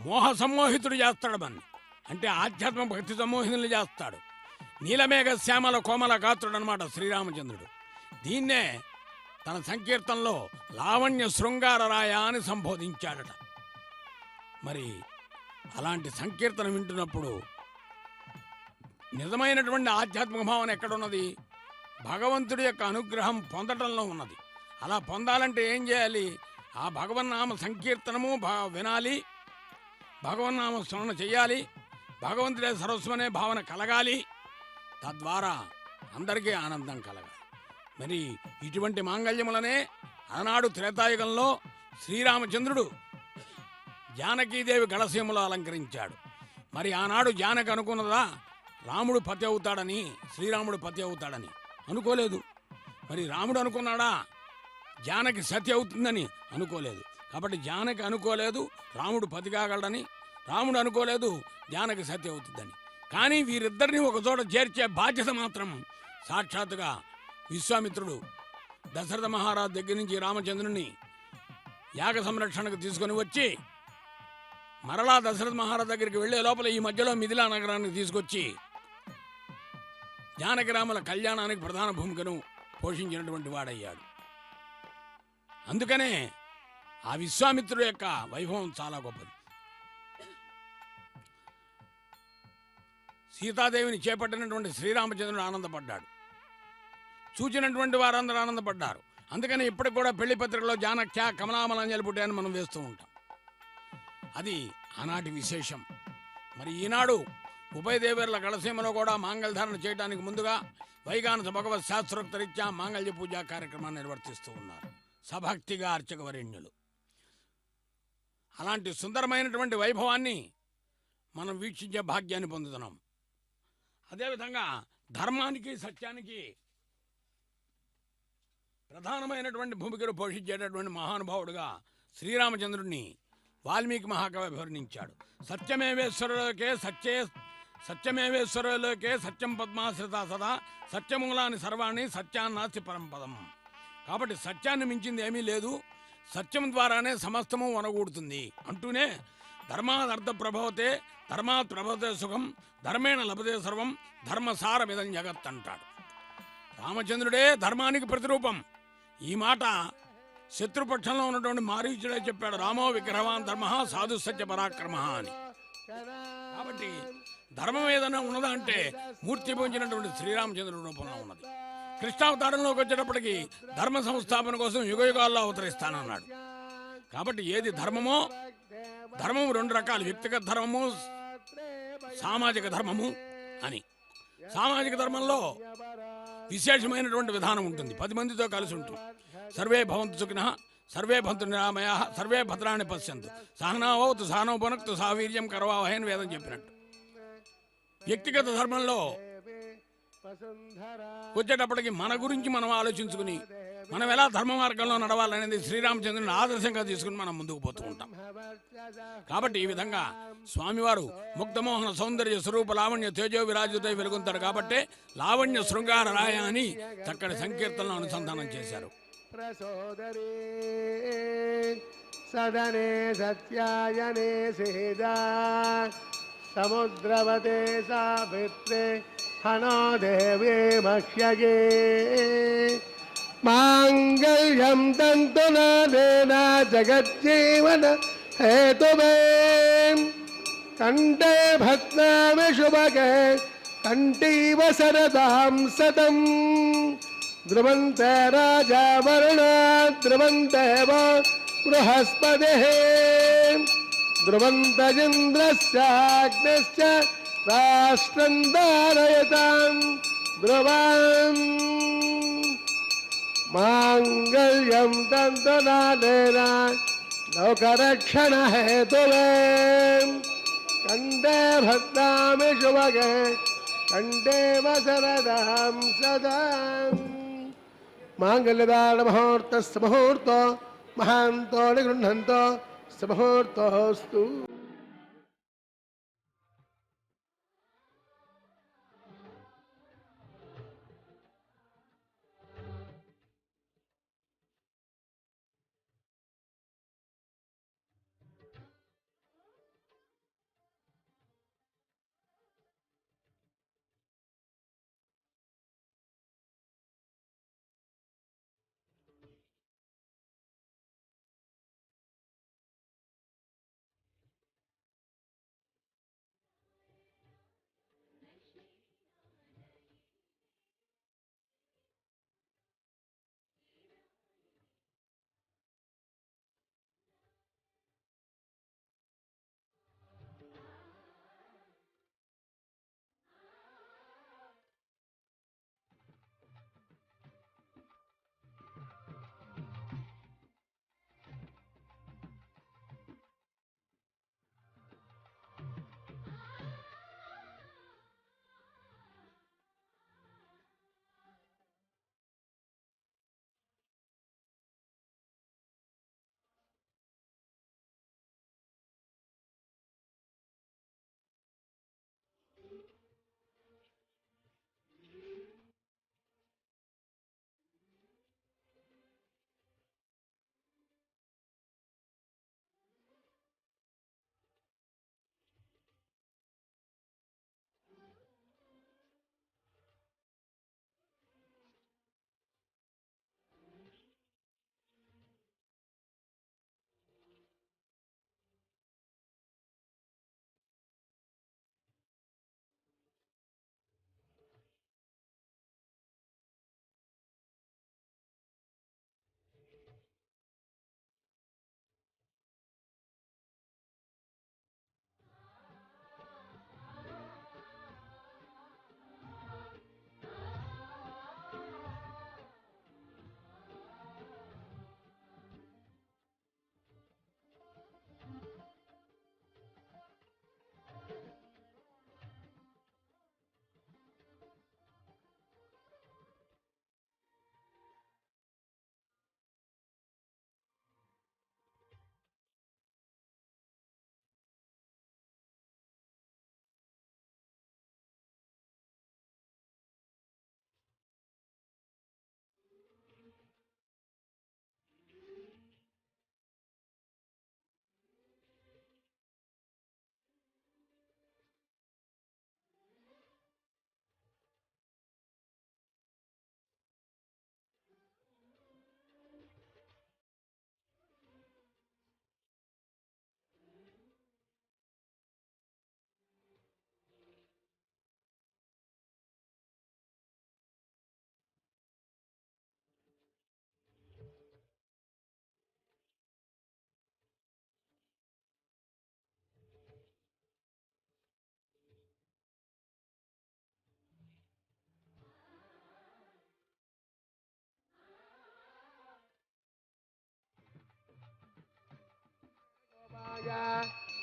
మోహ సమ్మోహితుడు చేస్తాడు మన్ని, అంటే ఆధ్యాత్మ భక్తి సమ్మోహితులు చేస్తాడు. నీలమేఘ శ్యామల కోమల గాత్రుడు అనమాట శ్రీరామచంద్రుడు. దీన్నే తన సంకీర్తనలో లావణ్య శృంగార రాయ అని సంబోధించాడట. మరి అలాంటి సంకీర్తన వింటున్నప్పుడు నిజమైనటువంటి ఆధ్యాత్మిక భావన ఎక్కడున్నది? భగవంతుడి యొక్క అనుగ్రహం పొందటంలో ఉన్నది. అలా పొందాలంటే ఏం చేయాలి? ఆ భగవన్నామ సంకీర్తనము వినాలి, భగవన్నామ స్మరణ చెయ్యాలి, భగవంతుడే సరస్వనే భావన కలగాలి. తద్వారా అందరికీ ఆనందం కలగాలి. మరి ఇటువంటి మాంగళ్యములనే ఆనాడు త్రేతాయుగంలో శ్రీరామచంద్రుడు జానకీదేవి గళసీమలో అలంకరించాడు. మరి ఆనాడు జానకి అనుకున్నదా రాముడు పతి అవుతాడని, శ్రీరాముడు పతి అవుతాడని? అనుకోలేదు. మరి రాముడు అనుకున్నాడా జానకి సతి అవుతుందని? అనుకోలేదు. కాబట్టి జానకి అనుకోలేదు రాముడు పతి కాగలడని, రాముడు అనుకోలేదు జానకి సతి అవుతుందని. కానీ వీరిద్దరిని ఒకచోట చేర్చే బాధ్యత మాత్రం సాక్షాత్తుగా విశ్వామిత్రుడు దశరథ మహారాజు దగ్గర నుంచి రామచంద్రుని యాగ సంరక్షణకు తీసుకొని వచ్చి మరలా దశరథ మహారాజు దగ్గరికి వెళ్లే లోపల ఈ మధ్యలో మిథిలా నగరానికి తీసుకొచ్చి జానకిరాముల కళ్యాణానికి ప్రధాన భూమికను పోషించినటువంటి వాడయ్యాడు. అందుకనే ఆ విశ్వామిత్రుడు యొక్క వైభవం చాలా గొప్పది. సీతాదేవిని చేపట్టినటువంటి శ్రీరామచంద్రుడు ఆనందపడ్డాడు, చూచినటువంటి వారందరూ ఆనందపడ్డారు. అందుకని ఇప్పటికి కూడా పెళ్లి పత్రికలో జానక్య కమలామలాంజలి పుట్టాయని మనం వేస్తూ ఉంటాం. అది ఆనాటి విశేషం. మరి ఈనాడు ఉభయదేవేర్ల గళసీమలో కూడా మాంగళ్యధారణ చేయడానికి ముందుగా వైగానస భగవత్ శాస్త్రోక్తరీత్యా మాంగళ్య పూజా కార్యక్రమాన్ని నిర్వర్తిస్తూ ఉన్నారు సభక్తిగా అర్చక వరేణ్యులు. అలాంటి సుందరమైనటువంటి వైభవాన్ని మనం వీక్షించే భాగ్యాన్ని పొందుతున్నాం. అదేవిధంగా ధర్మానికి సత్యానికి ప్రధానమైనటువంటి భూమికను పోషించేటటువంటి మహానుభావుడుగా శ్రీరామచంద్రుడిని వాల్మీకి మహాకవి అభివర్ణించాడు. సత్యమేవేశ్వరలోకే సత్యం పద్మాశ్రిత సదా సత్యమూలాని సర్వాణి సత్యాన్నాస్తి పరంపదం. కాబట్టి సత్యాన్ని మించింది ఏమీ లేదు, సత్యం ద్వారానే సమస్తము వనగూడుతుంది అంటూనే ధర్మాదర్థ ప్రభవతే ధర్మాత్ ప్రభవతే సుఖం ధర్మేణ లభతే సర్వం ధర్మసారమిదం జగత్ అంటాడు. రామచంద్రుడే ధర్మానికి ప్రతిరూపం. ఈ మాట శత్రుపక్షంలో ఉన్నటువంటి మారీచుడే చెప్పాడు, రామో విగ్రహవాన్ ధర్మ సాధు సత్య పరాక్రమ అని. కాబట్టి ధర్మం ఏదైనా ఉన్నదా అంటే మూర్తి పొందినటువంటి శ్రీరామచంద్రుడి రూపంలో ఉన్నది. కృష్ణావతారంలోకి వచ్చేటప్పటికి ధర్మ సంస్థాపన కోసం యుగయుగాల్లో అవతరిస్తానన్నాడు. కాబట్టి ఏది ధర్మమో, ధర్మము రెండు రకాలు, వ్యక్తిగత ధర్మము, సామాజిక ధర్మము అని. సామాజిక ధర్మంలో విశేషమైనటువంటి విధానం ఉంటుంది, 10 మందితో కలిసి ఉంటుంది. సర్వే భవంతు సుఖినః సర్వే భవంతు నిరామయాః సర్వే భద్రాణి పశ్యంతు సహనావతు సహనో భునక్తు సహ వీర్యం కరవావహై అని వేదం చెప్పినట్టు. వ్యక్తిగత ధర్మంలో వచ్చేటప్పటికి మన గురించి మనం ఆలోచించుకుని మనం ఎలా ధర్మ మార్గంలో నడవాలనేది శ్రీరామచంద్రుని ఆదర్శంగా తీసుకుని మనం ముందుకు పోతూ ఉంటాం. కాబట్టి ఈ విధంగా స్వామివారు ముగ్ధమోహన సౌందర్య స్వరూప లావణ్య తేజో విరాజితై వెలుగుతారు. కాబట్టి లావణ్య శృంగార రాయ అని చక్కటి సంకీర్తనలో అనుసంధానం చేశారు. సదనే సత్యాయనే సేదా సముద్రవతే సావిత్రే హనో దేవే మహ్యగే మాంగళ్యం తంతునాదేన జగజ్జీవన హేతువే కంఠే భద్నామి శుభగే కంఠీవ శరదాం సతం ధ్రువంతే రాజా వరుణా ధ్రువంతే బృహస్పతిః ధ్రువంతజింద్రస్యాగ్నిశ్చ రాష్ట్రం ధారయతాం ధ్రువం मांगल्यम तंतुनानेन लोकरक्षण हेतुवे कंडे भद्रामि शुभगे कंडे वसरदां सदा मांगल्यदान मुहूर्तस्य मुहूर्तो महान्तो निगृह्णन्तो मुहूर्तोऽस्तु।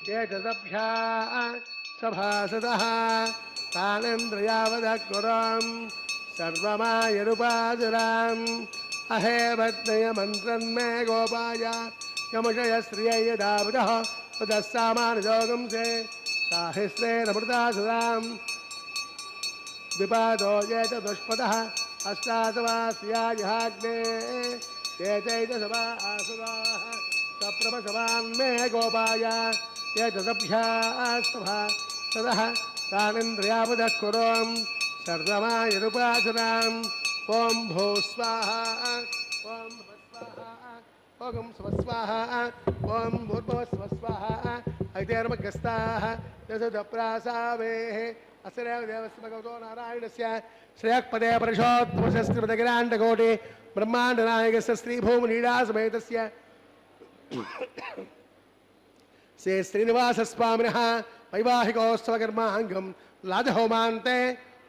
केतदभ्या सभासदः तानेन्द्रियावदकुरां सर्वमायरुपासुराम् अहे भद्रय मन्त्रन्मे गोपाय यमुषय श्रिययदावदः उदः सामानयोगं से साहिस्रेण मृतासुराम् द्विपादो ये च दुष्पदः अष्टासवास्याजहाग्ने ये चैतसभा आसुराः सप्रभसवान्मे गोपाय ये च सभ्यास्तभा सदः तानेन्द्रियावदः कुरुं सर्वमायरुपासुराम् ॐ भो स्वाहा ॐ भस्वाहा ॐ स्वस्वाहा ॐ भूर्भुवः स्वाहा ऐतेर्मग्रस्ताः यशदप्रासावेः अस्रेव देवस्य भगवतो नारायणस्य श्रेयःपदे परशोत्तमशस्त्रिपदगिराण्डकोटि ब्रह्माण्डनायकस्य श्रीभूमनीडासमेतस्य श्री श्रीनिवासस्वामिनः वैवाहिकोत्सवकर्माङ्गं लाजहोमान्ते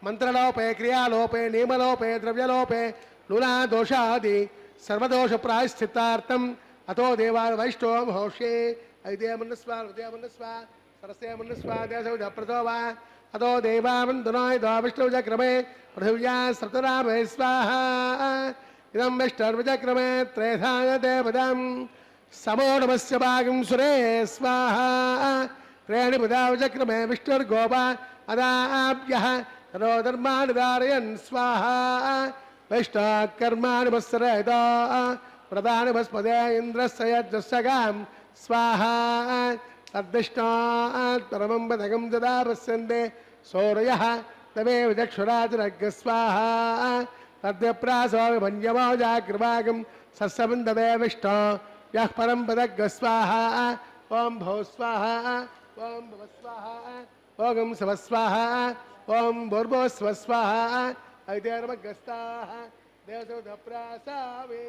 मंत्रलोपे क्रियालोपे नियमलोपे द्रव्यलोपे నూనా దోషాది సర్వదోష ప్రాయశ్చిత్తార్థం అతో దేవాన్ వైష్ణవం హోషే ఐదేమన్నస్వ హృదయమన్నస్వ సరస్యమన్నస్వ దేశవిధప్రతో వా అతో దేవామందునాయ దో విష్ణువిజక్రమే పృథివ్యా సప్తరామే స్వాహా ఇదం విష్ణుర్విజక్రమే త్రేధాయ దేవదం సమో నమస్య భాగం సురే స్వాహా త్రేణి పదావిచక్రమే విష్ణుర్గోప అదాభ్య తనో ధర్మాణి ధారయన్ స్వాహా వైష్ణాకర్మాణి వత్సరయతో ప్రధాని భస్పదే ఇంద్రస్యజస్సగాం స్వాహా తద్విష్ణాత్ పరమం పదకం దదా పశ్యంతే సౌరయః తమేవ చక్షురాతిరగ్గ స్వాహా తద్వ్యప్రాసోమి భంజమోజాగ్రవాగం సస్సమిందదే విష్ణో యః పరం పదగ్గ స్వాహా ఓం భౌ స్వాహా ఓం భవ స్వాహా ఓం శవ స్వాహా ఓం భూర్భో స్వ స్వాహా ఐదేర్మగ్గస్తాః దేవసౌధప్రాసావే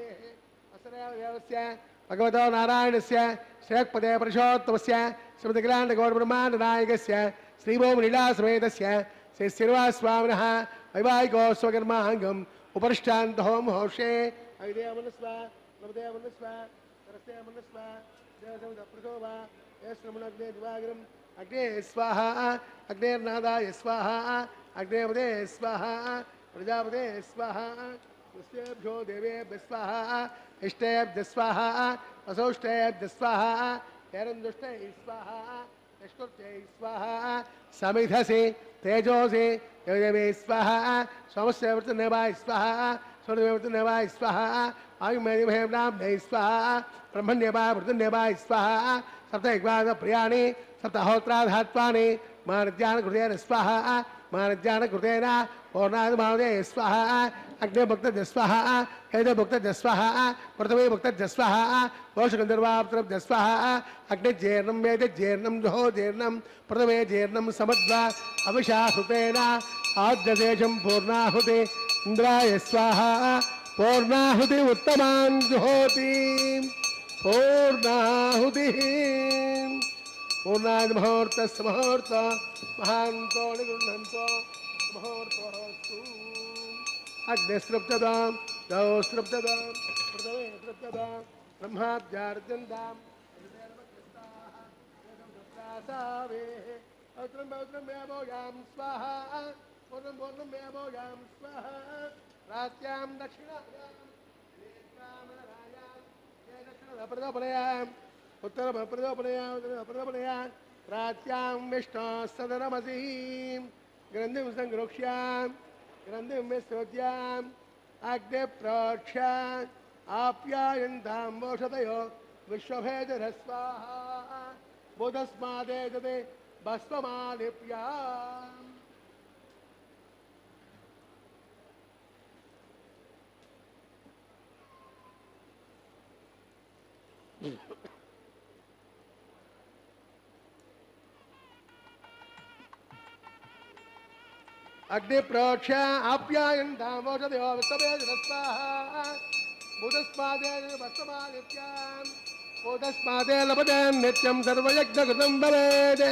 అసరేవదేవస్య భగవతో నారాయణస్య శ్రేయఃపదే పురుషోత్తమస్య శ్రీమద్గ్రాండగౌరబ్రహ్మాండనాయకస్య శ్రీభూమిలీలాసమేతస్య శ్రీ శ్రీనివాసస్వామినः వైవాహికోత్సవకర్మాంగం ఉపరిష్టాంతహోం హోషే ఐదేవమనస్వ నవదేవమనస్వ సరస్యమనస్వ దేవసౌధప్రసోవా ఏశ్రమణగ్నే దివాగిరం అగ్నే స్వాహా అగ్నేర్నాదాయ స్వాహా అగ్నేపదే స్వాహా ప్రజాపదే స్వాహా పుష్యేభ్యో దేవేభ్య స్వాహా ఇష్టేభ్య స్వాహా వసౌష్టేభ్య స్వాహా హేరందుష్టై స్వాహా యష్కుర్చై స్వాహా సమిధసి తేజోసి దేవదేవే స్వాహా సోమస్యవృతనేవాయ స్వాహా సూర్యవృతనేవాయ స్వాహా ఆయుమేదిమహేమ్నామ్నై స్వాహా బ్రహ్మణ్యేవాయ వృతనేవాయ స్వాహా సప్తైక్వాద ప్రియాణి సప్తహోత్రాధాత్వాని మానజ్ఞానకృతేన స్వాహా మానజ్ఞానకృతేన పూర్ణాదిమావదే స్వాహా అగ్నిభుక్త స్వాహా హేదభుక్త స్వాహా పృథివీ భుక్త స్వాహా పోషగంధర్వాప్తరబ్ధ స్వాహా అగ్నిజీర్ణం వేదజీర్ణం జోజీర్ణం పృథివీ జీర్ణం సమద్వా అవిషాహృతేన ఆద్యదేశం పూర్ణాహుతి ఇంద్రాయ స్వాహా పూర్ణాహుతి ఉత్తమాన్ జుహోతి పూర్ణాహుతి పూర్ణాది ముహూర్త ముహూర్త మహాంతో నిగృహంతో ముహూర్తోస్తు అగ్నిస్తృప్తదాం దౌస్తృప్తదాం పృథవే తృప్తదాం బ్రహ్మాబ్జార్జందాం పవిత్రం పవిత్రం మేభోయాం స్వాహా పూర్ణం పూర్ణం మేభోయాం స్వాహా రాత్యాం దక్షిణాయాం ప్రదోపనయాం ఉత్తర ప్రదోపనయాం ప్రాచ్యాం విష్ణు సదరమసీం గ్రంథిం సంగృక్ష్యాం గ్రంథిం విశ్రోత్యాం అగ్ని ప్రోక్ష ఆప్యాయంతాం వోషతయో విశ్వభేదర స్వాహా బుధస్మాదేజతే భస్మమాలిప్యాం అగ్ని ప్రోక్ష ఆప్యాయంతాం వోషతయో విశ్వభేదర స్వాహా బుధస్మాదే భస్మమాలిప్యాం బుధస్మాదే లభతే నిత్యం సర్వయజ్ఞకృతం భవేద్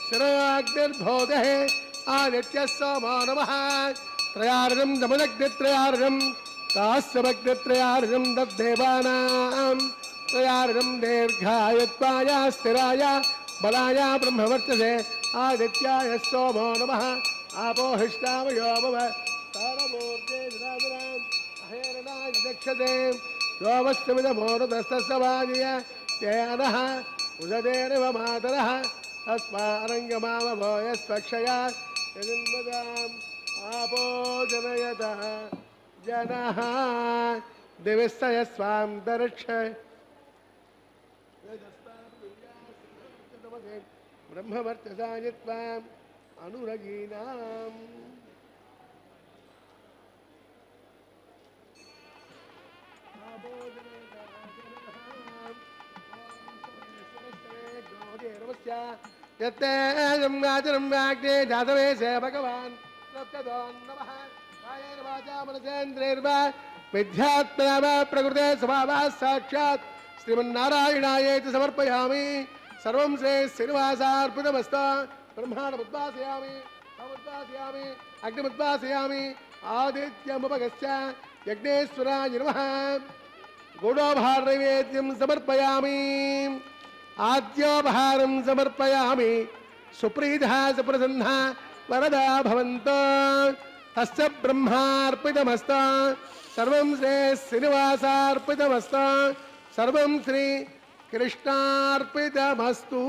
శిరాగ్నిర్భోదే ఆదిత్య సోమో నమః త్రయార్గం దమదగ్నిత్రయార్గం తాస్యమగ్నిత్రయార్గం తద్దేవానాం త్రయార్గం దీర్ఘాయత్వాయ స్థిరాయ బలాయ బ్రహ్మవర్చసే ఆదిత్యాయ సోమో నమః ఆపోహిష్టామయో భవ తారమూర్తే జనార్దనాం అహేరణాయ దక్షతే యోవస్మిదమోరుదస్తసవాదియ తేనః ఉదదేరివ మాతరః తస్మారంగమామభోయ స్వక్షయా యదిన్వదాం ఆపో జనయతః జనః దివిస్తయ స్వాం దర్క్ష బ్రహ్మవర్చసాయ త్వాం అనురగీనాం యత్తే జాతవేశే భగవాన్ నమః కాయేన వాచా మనసేంద్రియైర్వా విద్యాత్మనా ప్రకృతే స్వభావా సాక్షాత్ శ్రీమన్నారాయణాయేతి సమర్పయామి సర్వం శ్రీ శ్రీనివాసార్పితమస్తు బ్రహ్మాండముద్వాసయామి సముద్వాసయామి అగ్నిముద్వాసయామి ఆదిత్యముపగస్య యజ్ఞేశ్వరాయ నమః గౌడోపహారనైవేద్యం సమర్పయామి ఆద్యోపహారం సమర్పయామి సుప్రీతః సుప్రసన్నః వరదా భవంతు తస్య బ్రహ్మార్పితమస్తు సర్వం శ్రీ శ్రీనివాసార్పితమస్తు సర్వం శ్రీ కృష్ణార్పితమస్తు.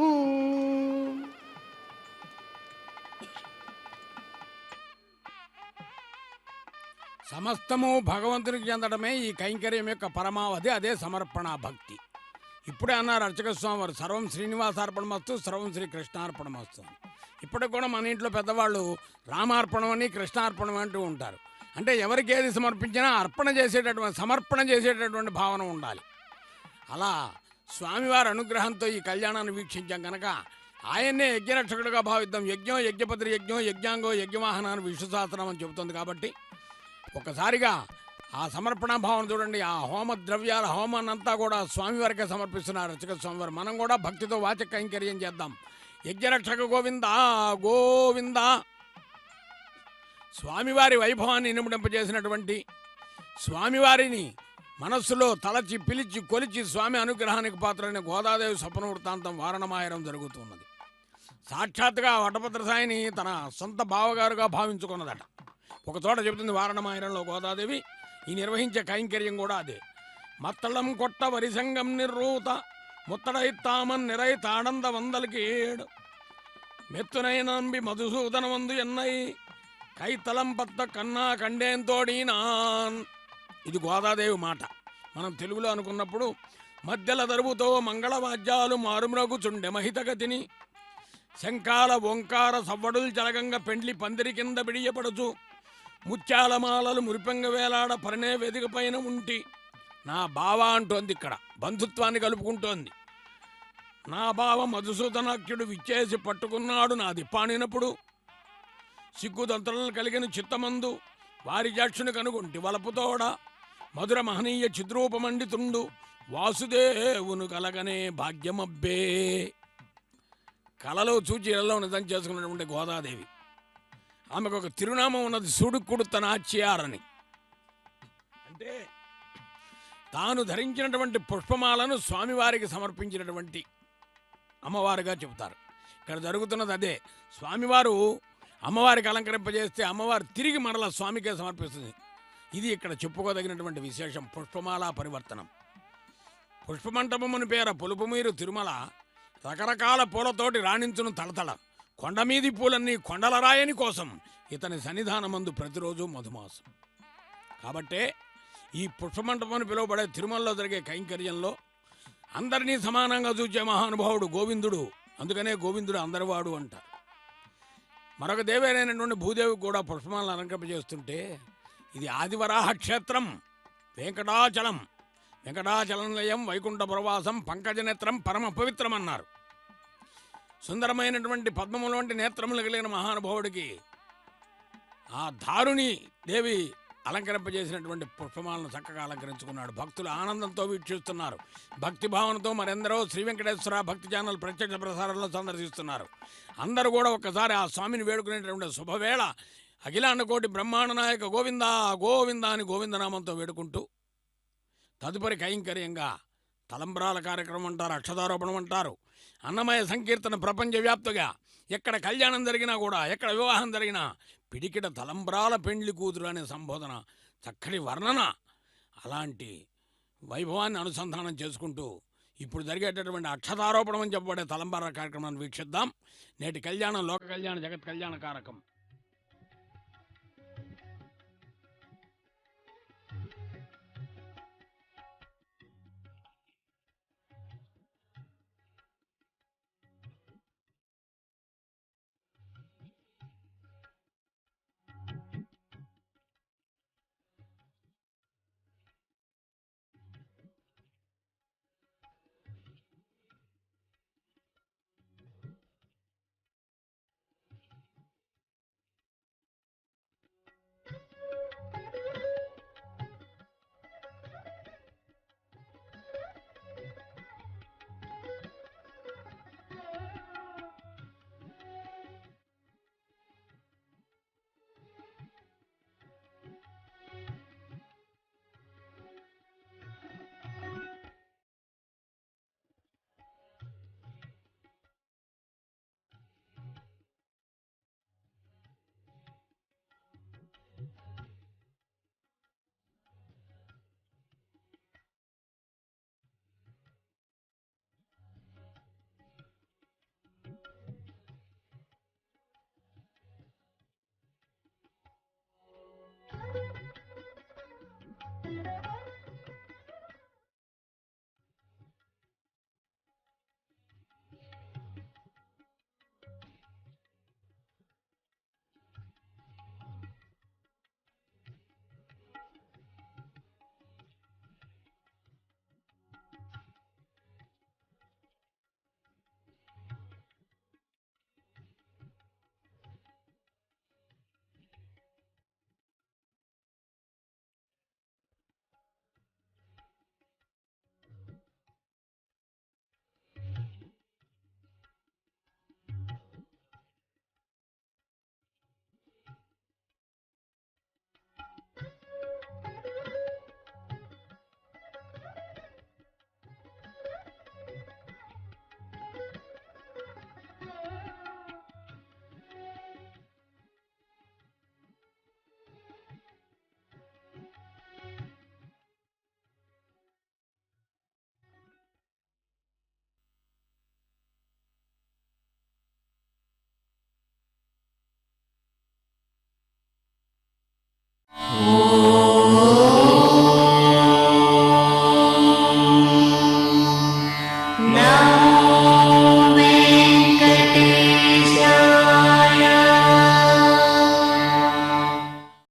సమస్తము భగవంతునికి చెందడమే ఈ కైంకర్యం యొక్క పరమావధి. అదే సమర్పణ భక్తి. ఇప్పుడే అన్నారు అర్చక స్వామి వారు, సర్వం శ్రీనివాసార్పణమస్తు సర్వం శ్రీ కృష్ణార్పణమస్తు అని. ఇప్పటికి కూడా మన ఇంట్లో పెద్దవాళ్ళు రామార్పణం అని కృష్ణార్పణం అంటూ ఉంటారు. అంటే ఎవరికి ఏది సమర్పించినా సమర్పణ చేసేటటువంటి భావన ఉండాలి. అలా స్వామివారి అనుగ్రహంతో ఈ కళ్యాణాన్ని వీక్షించాం కనుక ఆయన్నే యజ్ఞరక్షకుడుగా భావిద్దాం. యజ్ఞం యజ్ఞపత్రి యజ్ఞం యజ్ఞాంగో యజ్ఞవాహన అని విష్ణు సహస్రనామం అని చెబుతుంది. కాబట్టి ఒకసారిగా ఆ సమర్పణ భావన చూడండి. ఆ హోమ ద్రవ్యాల హోమాన్నంతా కూడా స్వామివారికే సమర్పిస్తున్నారు అర్చక స్వామివారు. మనం కూడా భక్తితో వాచక కైంకర్యం చేద్దాం. యజ్ఞరక్షక గోవింద గోవింద. స్వామివారి వైభవాన్ని ఇనుమడింపజేసినటువంటి స్వామివారిని మనస్సులో తలచి పిలిచి కొలిచి స్వామి అనుగ్రహానికి పాత్రైన గోదాదేవి స్వప్న వృత్తాంతం వారణమాయడం జరుగుతున్నది. సాక్షాత్తుగా వటభద్రసాయిని తన సొంత బావగారుగా భావించుకున్నదట. ఒక చోట చెబుతుంది వారణమాయరంలో గోదాదేవి. ఈ నిర్వహించే కైంకర్యం కూడా అదే. మత్తళం కొట్ట వరిసంగం నిర్రూత ముత్తడైత్తామన్ నిరైతానంద వందలకేడు మెత్తునై నంబి మధుసూదన వందు ఎన్నై కైతలం పత్త కన్నా కండేంతోడీనాన్. ఇది గోదాదేవి మాట. మనం తెలుగులో అనుకున్నప్పుడు మధ్యల దరువుతో మంగళవాద్యాలు మారుమ్రగుచుండె మహితగతిని శంకాల ఓంకార సవ్వడులు జలగంగ పెండ్లి పందిరి కింద బిడియపడుచు ముత్యాలమాలలు మురిపెంగ వేలాడ పరిణే వేదిక పైన ఉంటి. నా బావ అంటోంది, ఇక్కడ బంధుత్వాన్ని కలుపుకుంటోంది. నా బావ మధుసూదనాఖ్యుడు విచ్చేసి పట్టుకున్నాడు నా దిప్పానినప్పుడు సిగ్గుదంతలు కలిగిన చిత్తమందు వారి జాక్షుని కనుగొంటి వలపుతోడ మధుర మహనీయ చిద్రూపమండితుండు వాసుదేవును కలగనే భాగ్యమబ్బే. కలలో చూచి ఇళ్లలో నిజం చేసుకున్నటువంటి గోదాదేవి. ఆమెకు ఒక తిరునామం ఉన్నది, సుడుకుడు తనాచ్యారని. అంటే తాను ధరించినటువంటి పుష్పమాలను స్వామివారికి సమర్పించినటువంటి అమ్మవారుగా చెబుతారు. ఇక్కడ జరుగుతున్నది అదే. స్వామివారు అమ్మవారికి అలంకరింపజేస్తే అమ్మవారు తిరిగి మరల స్వామికే సమర్పిస్తుంది. ఇది ఇక్కడ చెప్పుకోదగినటువంటి విశేషం. పుష్పమాల పరివర్తనం. పుష్పమంటపముని పేర పులుపుమీరు తిరుమల రకరకాల పూలతోటి రాణించును తలతల కొండమీది పూలన్నీ కొండల రాయని కోసం ఇతని సన్నిధానమందు ప్రతిరోజు మధుమాసం. కాబట్టే ఈ పుష్పమంటపమని పిలువబడే తిరుమలలో జరిగే కైంకర్యంలో అందరినీ సమానంగా చూచే మహానుభావుడు గోవిందుడు. అందుకనే గోవిందుడు అందరివాడు అంటారు. మరొక దేవేరైనటువంటి భూదేవి కూడా పుష్పమాలను అలంకరింపజేస్తుంటే ఇది ఆదివరాహ క్షేత్రం వెంకటాచలం. వెంకటాచలంలయం వైకుంఠ ప్రవాసం పంకజనేత్రం పరమ పవిత్రం అన్నారు. సుందరమైనటువంటి పద్మముల వంటి నేత్రములు కలిగిన మహానుభావుడికి ఆ దారుని దేవి అలంకరింపజేసినటువంటి పుష్పమాలను చక్కగా అలంకరించుకున్నాడు. భక్తులు ఆనందంతో వీక్షిస్తున్నారు. భక్తి భావనతో మరెందరో శ్రీ వెంకటేశ్వర భక్తి ఛానల్ ప్రత్యక్ష ప్రసారంలో సందర్శిస్తున్నారు. అందరూ కూడా ఒక్కసారి ఆ స్వామిని వేడుకునేటువంటి శుభవేళ అఖిలాండ కోటి బ్రహ్మాండ నాయక గోవింద గోవింద అని గోవిందనామంతో వేడుకుంటూ తదుపరి కైంకర్యంగా తలంబ్రాల కార్యక్రమం అంటారు, అక్షతారోపణం అంటారు. అన్నమయ సంకీర్తన ప్రపంచవ్యాప్తంగా ఎక్కడ కళ్యాణం జరిగినా కూడా, ఎక్కడ వివాహం జరిగినా పిడికిడ తలంబ్రాల పెండ్లి కూతురు అనే సంబోధన, చక్కటి వర్ణన. అలాంటి వైభవాన్ని అనుసంధానం చేసుకుంటూ ఇప్పుడు జరిగేటటువంటి అక్షతారోపణం అని చెప్పబడే తలంబ్రాల కార్యక్రమాన్ని వీక్షిద్దాం. నేటి కళ్యాణం లోక కళ్యాణ జగత్ కళ్యాణ కారకం.